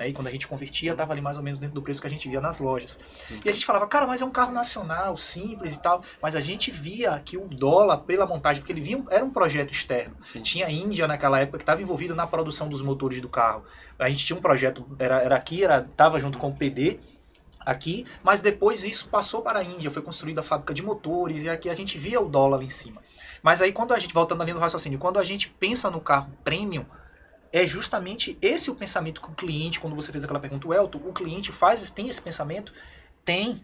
E quando a gente convertia, estava ali mais ou menos dentro do preço que a gente via nas lojas. E a gente falava, cara, mas é um carro nacional, simples e tal. Mas a gente via que o dólar pela montagem, porque ele via, era um projeto externo. Sim. Tinha a Índia naquela época que estava envolvida na produção dos motores do carro. A gente tinha um projeto, era aqui, estava junto com o PD, aqui, mas depois isso passou para a Índia, foi construída a fábrica de motores, e aqui a gente via o dólar lá em cima. Mas aí quando a gente, voltando ali no raciocínio, quando a gente pensa no carro premium, é justamente esse o pensamento que o cliente, quando você fez aquela pergunta, o Elton, o cliente tem esse pensamento? Tem.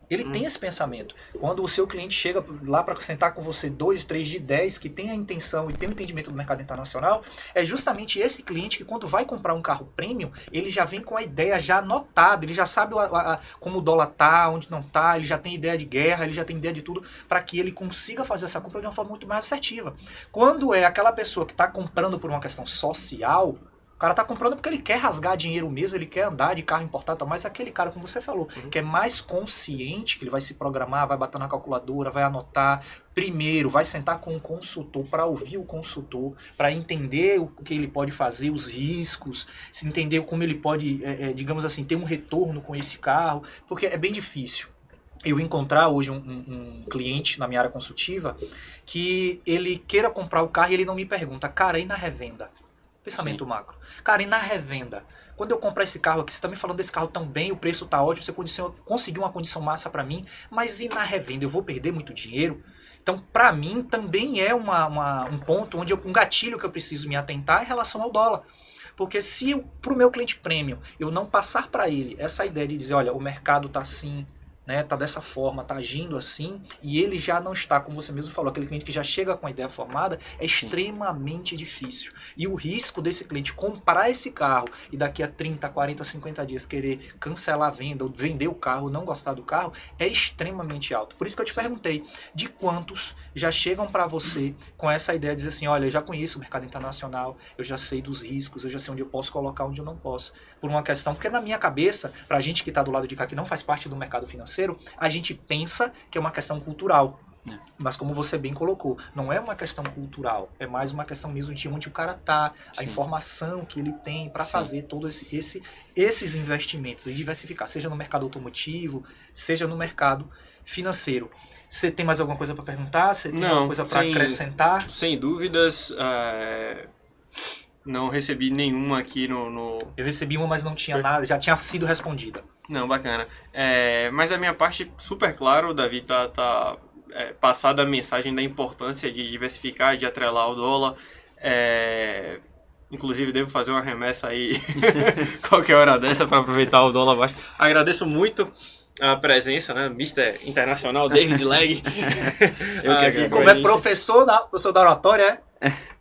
Ele tem esse pensamento. Quando o seu cliente chega lá para sentar com você 2, 3 de 10, que tem a intenção e tem o entendimento do mercado internacional, é justamente esse cliente que quando vai comprar um carro premium, ele já vem com a ideia já anotada, ele já sabe como o dólar tá, onde não tá, ele já tem ideia de guerra, ele já tem ideia de tudo, para que ele consiga fazer essa compra de uma forma muito mais assertiva. Quando é aquela pessoa que está comprando por uma questão social, o cara tá comprando porque ele quer rasgar dinheiro mesmo, ele quer andar de carro importado, mas aquele cara, como você falou, que é mais consciente, que ele vai se programar, vai bater na calculadora, vai anotar, primeiro vai sentar com um consultor para ouvir o consultor, para entender o que ele pode fazer, os riscos, entender como ele pode, digamos assim, ter um retorno com esse carro, porque é bem difícil eu encontrar hoje um cliente na minha área consultiva que ele queira comprar o carro e ele não me pergunta, cara, e na revenda? Pensamento Sim. macro. Cara, e na revenda? Quando eu comprar esse carro aqui, você tá me falando desse carro tão bem, o preço tá ótimo, você conseguiu uma condição massa para mim, mas e na revenda? Eu vou perder muito dinheiro? Então, para mim, também é um ponto, um gatilho que eu preciso me atentar em relação ao dólar. Porque se para o meu cliente premium eu não passar para ele essa ideia de dizer, olha, o mercado tá assim, né, tá dessa forma, tá agindo assim, e ele já não está, como você mesmo falou, aquele cliente que já chega com a ideia formada, é extremamente difícil. E o risco desse cliente comprar esse carro e daqui a 30, 40, 50 dias querer cancelar a venda, ou vender o carro, não gostar do carro, é extremamente alto. Por isso que eu te perguntei, de quantos já chegam para você com essa ideia de dizer assim, olha, eu já conheço o mercado internacional, eu já sei dos riscos, eu já sei onde eu posso colocar, onde eu não posso. Por uma questão, porque na minha cabeça, pra gente que tá do lado de cá, que não faz parte do mercado financeiro, a gente pensa que é uma questão cultural. Mas como você bem colocou, não é uma questão cultural, é mais uma questão mesmo de onde o cara tá, a Sim. informação que ele tem para fazer todos esses investimentos e diversificar, seja no mercado automotivo, seja no mercado financeiro. Você tem mais alguma coisa para perguntar? Você tem alguma coisa para acrescentar? Sem dúvidas. Não recebi nenhuma aqui no... Eu recebi uma, mas não tinha nada, já tinha sido respondida. Não, bacana. Mas a minha parte, super claro, o Davi tá passado a mensagem da importância de diversificar, de atrelar o dólar. Inclusive, devo fazer uma remessa aí qualquer hora dessa para aproveitar o dólar baixo. Agradeço muito a presença, né? Mr. Internacional David Legg. Como é professor da oratória,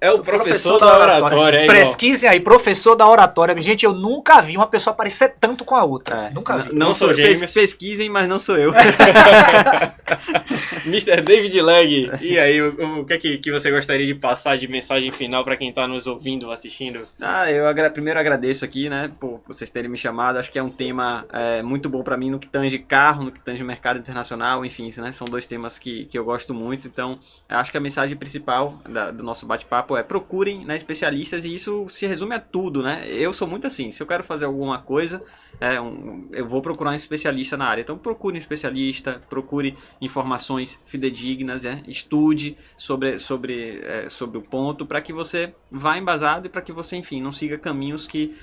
É o professor da oratória. Pesquisem aí, professor da oratória. Gente, eu nunca vi uma pessoa parecer tanto com a outra. Nunca vi. Não sou gêmeo. Pesquisem, mas não sou eu. Mr. David Legg, e aí, o que é que você gostaria de passar de mensagem final para quem está nos ouvindo, assistindo? Eu primeiro agradeço aqui, né, por vocês terem me chamado. Acho que é um tema muito bom para mim no que tange carro, no que tange mercado internacional, enfim, né, são dois temas que eu gosto muito. Então, acho que a mensagem principal do nosso bate-papo é procurem, né, especialistas, e isso se resume a tudo, né? Eu sou muito assim, se eu quero fazer alguma coisa, eu vou procurar um especialista na área. Então procure um especialista, procure informações fidedignas, estude sobre o ponto, para que você vá embasado e para que você, enfim, não siga caminhos que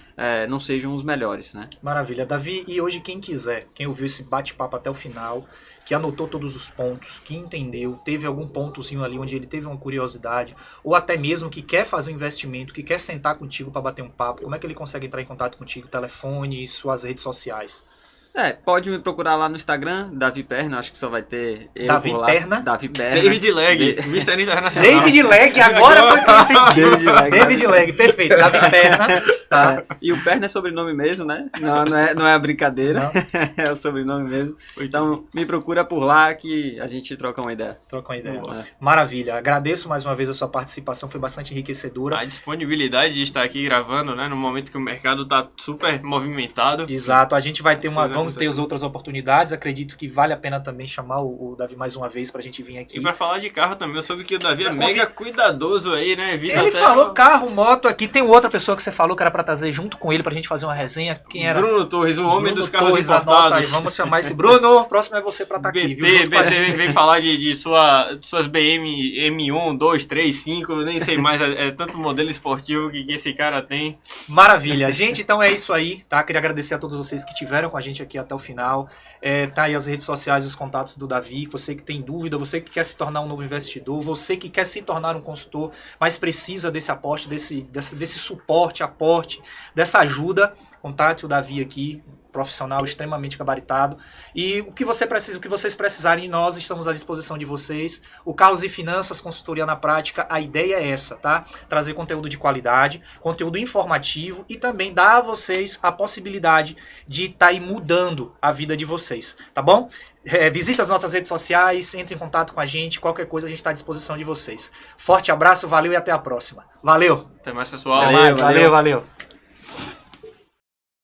não sejam os melhores, né? Maravilha, Davi. E hoje quem quiser, quem ouviu esse bate-papo até o final, que anotou todos os pontos, que entendeu, teve algum pontozinho ali onde ele teve uma curiosidade, ou até mesmo que quer fazer um investimento, que quer sentar contigo para bater um papo, como é que ele consegue entrar em contato contigo? Telefone, suas redes sociais? Pode me procurar lá no Instagram, Davi Perna, acho que só vai ter eu Davi por lá. Perna? Davi Perna. David Leg, Mr. Internacional. David Leg, agora foi que eu entendi. David Leg, perfeito. Davi Perna. Tá. E o Perna é sobrenome mesmo, né? Não é a brincadeira. É o sobrenome mesmo. Então, me procura por lá que a gente troca uma ideia. Troca uma ideia. Maravilha. Agradeço mais uma vez a sua participação, foi bastante enriquecedora. A disponibilidade de estar aqui gravando, né? No momento que o mercado tá super movimentado. Exato. A gente vai ter vamos ter as outras oportunidades. Acredito que vale a pena também chamar o Davi mais uma vez pra gente vir aqui. E pra falar de carro também, eu soube que o Davi é mega cuidadoso aí, né? Ele falou carro, moto aqui. Tem outra pessoa que você falou que era pra trazer junto com ele pra gente fazer uma resenha. Quem era? Bruno Torres, o homem dos carros Torres, importados. aí. Vamos chamar esse Bruno. Próximo é você pra estar aqui, viu? BT vem falar de suas BM M1, 2, 3, 5, nem sei mais. É tanto modelo esportivo que esse cara tem. Maravilha. Gente, então é isso aí, tá? Queria agradecer a todos vocês que tiveram com a gente aqui até o final. Tá aí as redes sociais, os contatos do Davi. Você que tem dúvida, você que quer se tornar um novo investidor, você que quer se tornar um consultor, mas precisa desse aporte, desse suporte, aporte, dessa ajuda, contate o Davi aqui, profissional extremamente gabaritado. E o que você precisa, o que vocês precisarem de nós, estamos à disposição de vocês. O Carros e Finanças, consultoria na prática, a ideia é essa, tá? Trazer conteúdo de qualidade, conteúdo informativo e também dar a vocês a possibilidade de estar aí mudando a vida de vocês, tá bom? Visita as nossas redes sociais, entre em contato com a gente, qualquer coisa a gente está à disposição de vocês. Forte abraço, valeu e até a próxima. Valeu! Até mais, pessoal. Valeu.